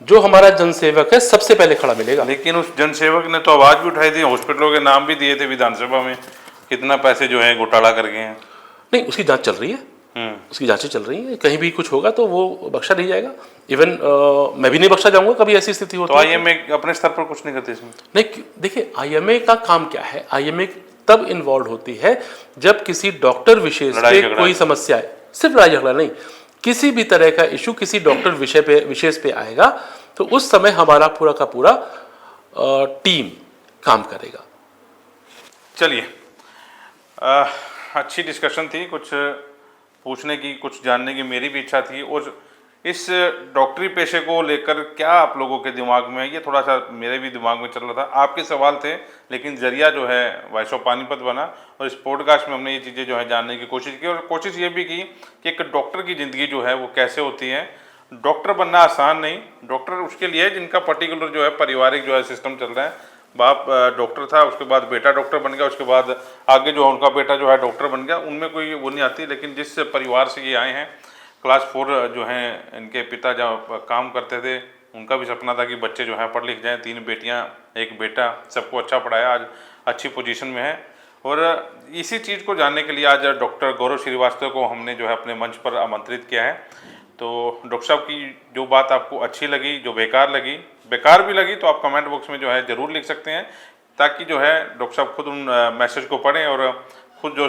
जो हमारा जनसेवक है सबसे पहले खड़ा मिलेगा। लेकिन उस जनसेवक ने तो आवाज भी उठाई थी, हॉस्पिटलों के नाम भी दिए थे विधानसभा में, कितना पैसे जो है घोटाला कर गए हैं। नहीं, उसकी जांच चल रही है, उसकी जांचें चल रही हैं। कहीं भी कुछ होगा तो वो बख्शा नहीं जाएगा। इवन मैं भी नहीं बख्शा जाऊंगा कभी ऐसी स्थिति होती है। तो आईएमए अपने स्तर पर कुछ नहीं करते इसमें? नहीं, देखिए आईएमए का काम क्या है। आईएमए तब इन्वॉल्व होती है जब किसी डॉक्टर विशेष पे कोई समस्या है। सिर्फ लड़ाई झगड़ा नहीं, किसी भी तरह का इशू किसी डॉक्टर विशेष पे आएगा तो उस समय हमारा पूरा का पूरा टीम काम करेगा। चलिए, अच्छी डिस्कशन थी, कुछ पूछने की, कुछ जानने की मेरी भी इच्छा थी। और इस डॉक्टरी पेशे को लेकर क्या आप लोगों के दिमाग में है, ये थोड़ा सा मेरे भी दिमाग में चल रहा था। आपके सवाल थे लेकिन जरिया जो है वॉइस ऑफ पानीपत बना और इस पॉडकास्ट में हमने ये चीज़ें जो है जानने की कोशिश की और कोशिश ये भी की कि एक डॉक्टर की ज़िंदगी जो है वो कैसे होती है। डॉक्टर बनना आसान नहीं, डॉक्टर उसके लिए है जिनका पर्टिकुलर जो है पारिवारिक जो है सिस्टम चल रहा है। बाप डॉक्टर था, उसके बाद बेटा डॉक्टर बन गया, उसके बाद आगे जो उनका बेटा जो है डॉक्टर बन गया, उनमें कोई वो नहीं आती। लेकिन जिस परिवार से ये आए हैं, क्लास 4 जो हैं इनके पिता जब काम करते थे, उनका भी सपना था कि बच्चे जो हैं पढ़ लिख जाएं, 3 बेटियां 1 बेटा, सबको अच्छा पढ़ाया, आज अच्छी पोजीशन में है। और इसी चीज़ को जानने के लिए आज डॉक्टर गौरव श्रीवास्तव को हमने जो है अपने मंच पर आमंत्रित किया है। तो डॉक्टर साहब की जो बात आपको अच्छी लगी, जो बेकार भी लगी, तो आप कमेंट बॉक्स में जो है ज़रूर लिख सकते हैं, ताकि जो है डॉक्टर साहब खुद उन मैसेज को पढ़ें और खुद जो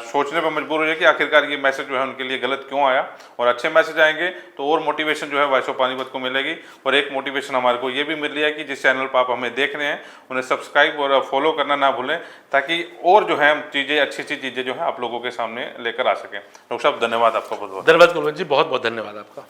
सोचने पर मजबूर हो जाए कि आखिरकार ये मैसेज जो है उनके लिए गलत क्यों आया। और अच्छे मैसेज आएंगे तो और मोटिवेशन जो है वॉइस ऑफ पानीपत को मिलेगी। और एक मोटिवेशन हमारे को ये भी मिल रही है कि जिस चैनल पर आप हमें देख रहे हैं उन्हें सब्सक्राइब और फॉलो करना ना भूलें, ताकि और जो है चीज़ें अच्छी चीज़ें जो है आप लोगों के सामने लेकर आ सकें। डॉक्टर साहब धन्यवाद आपका बहुत बहुत। धन्यवाद कुलवंत जी, बहुत बहुत धन्यवाद आपका।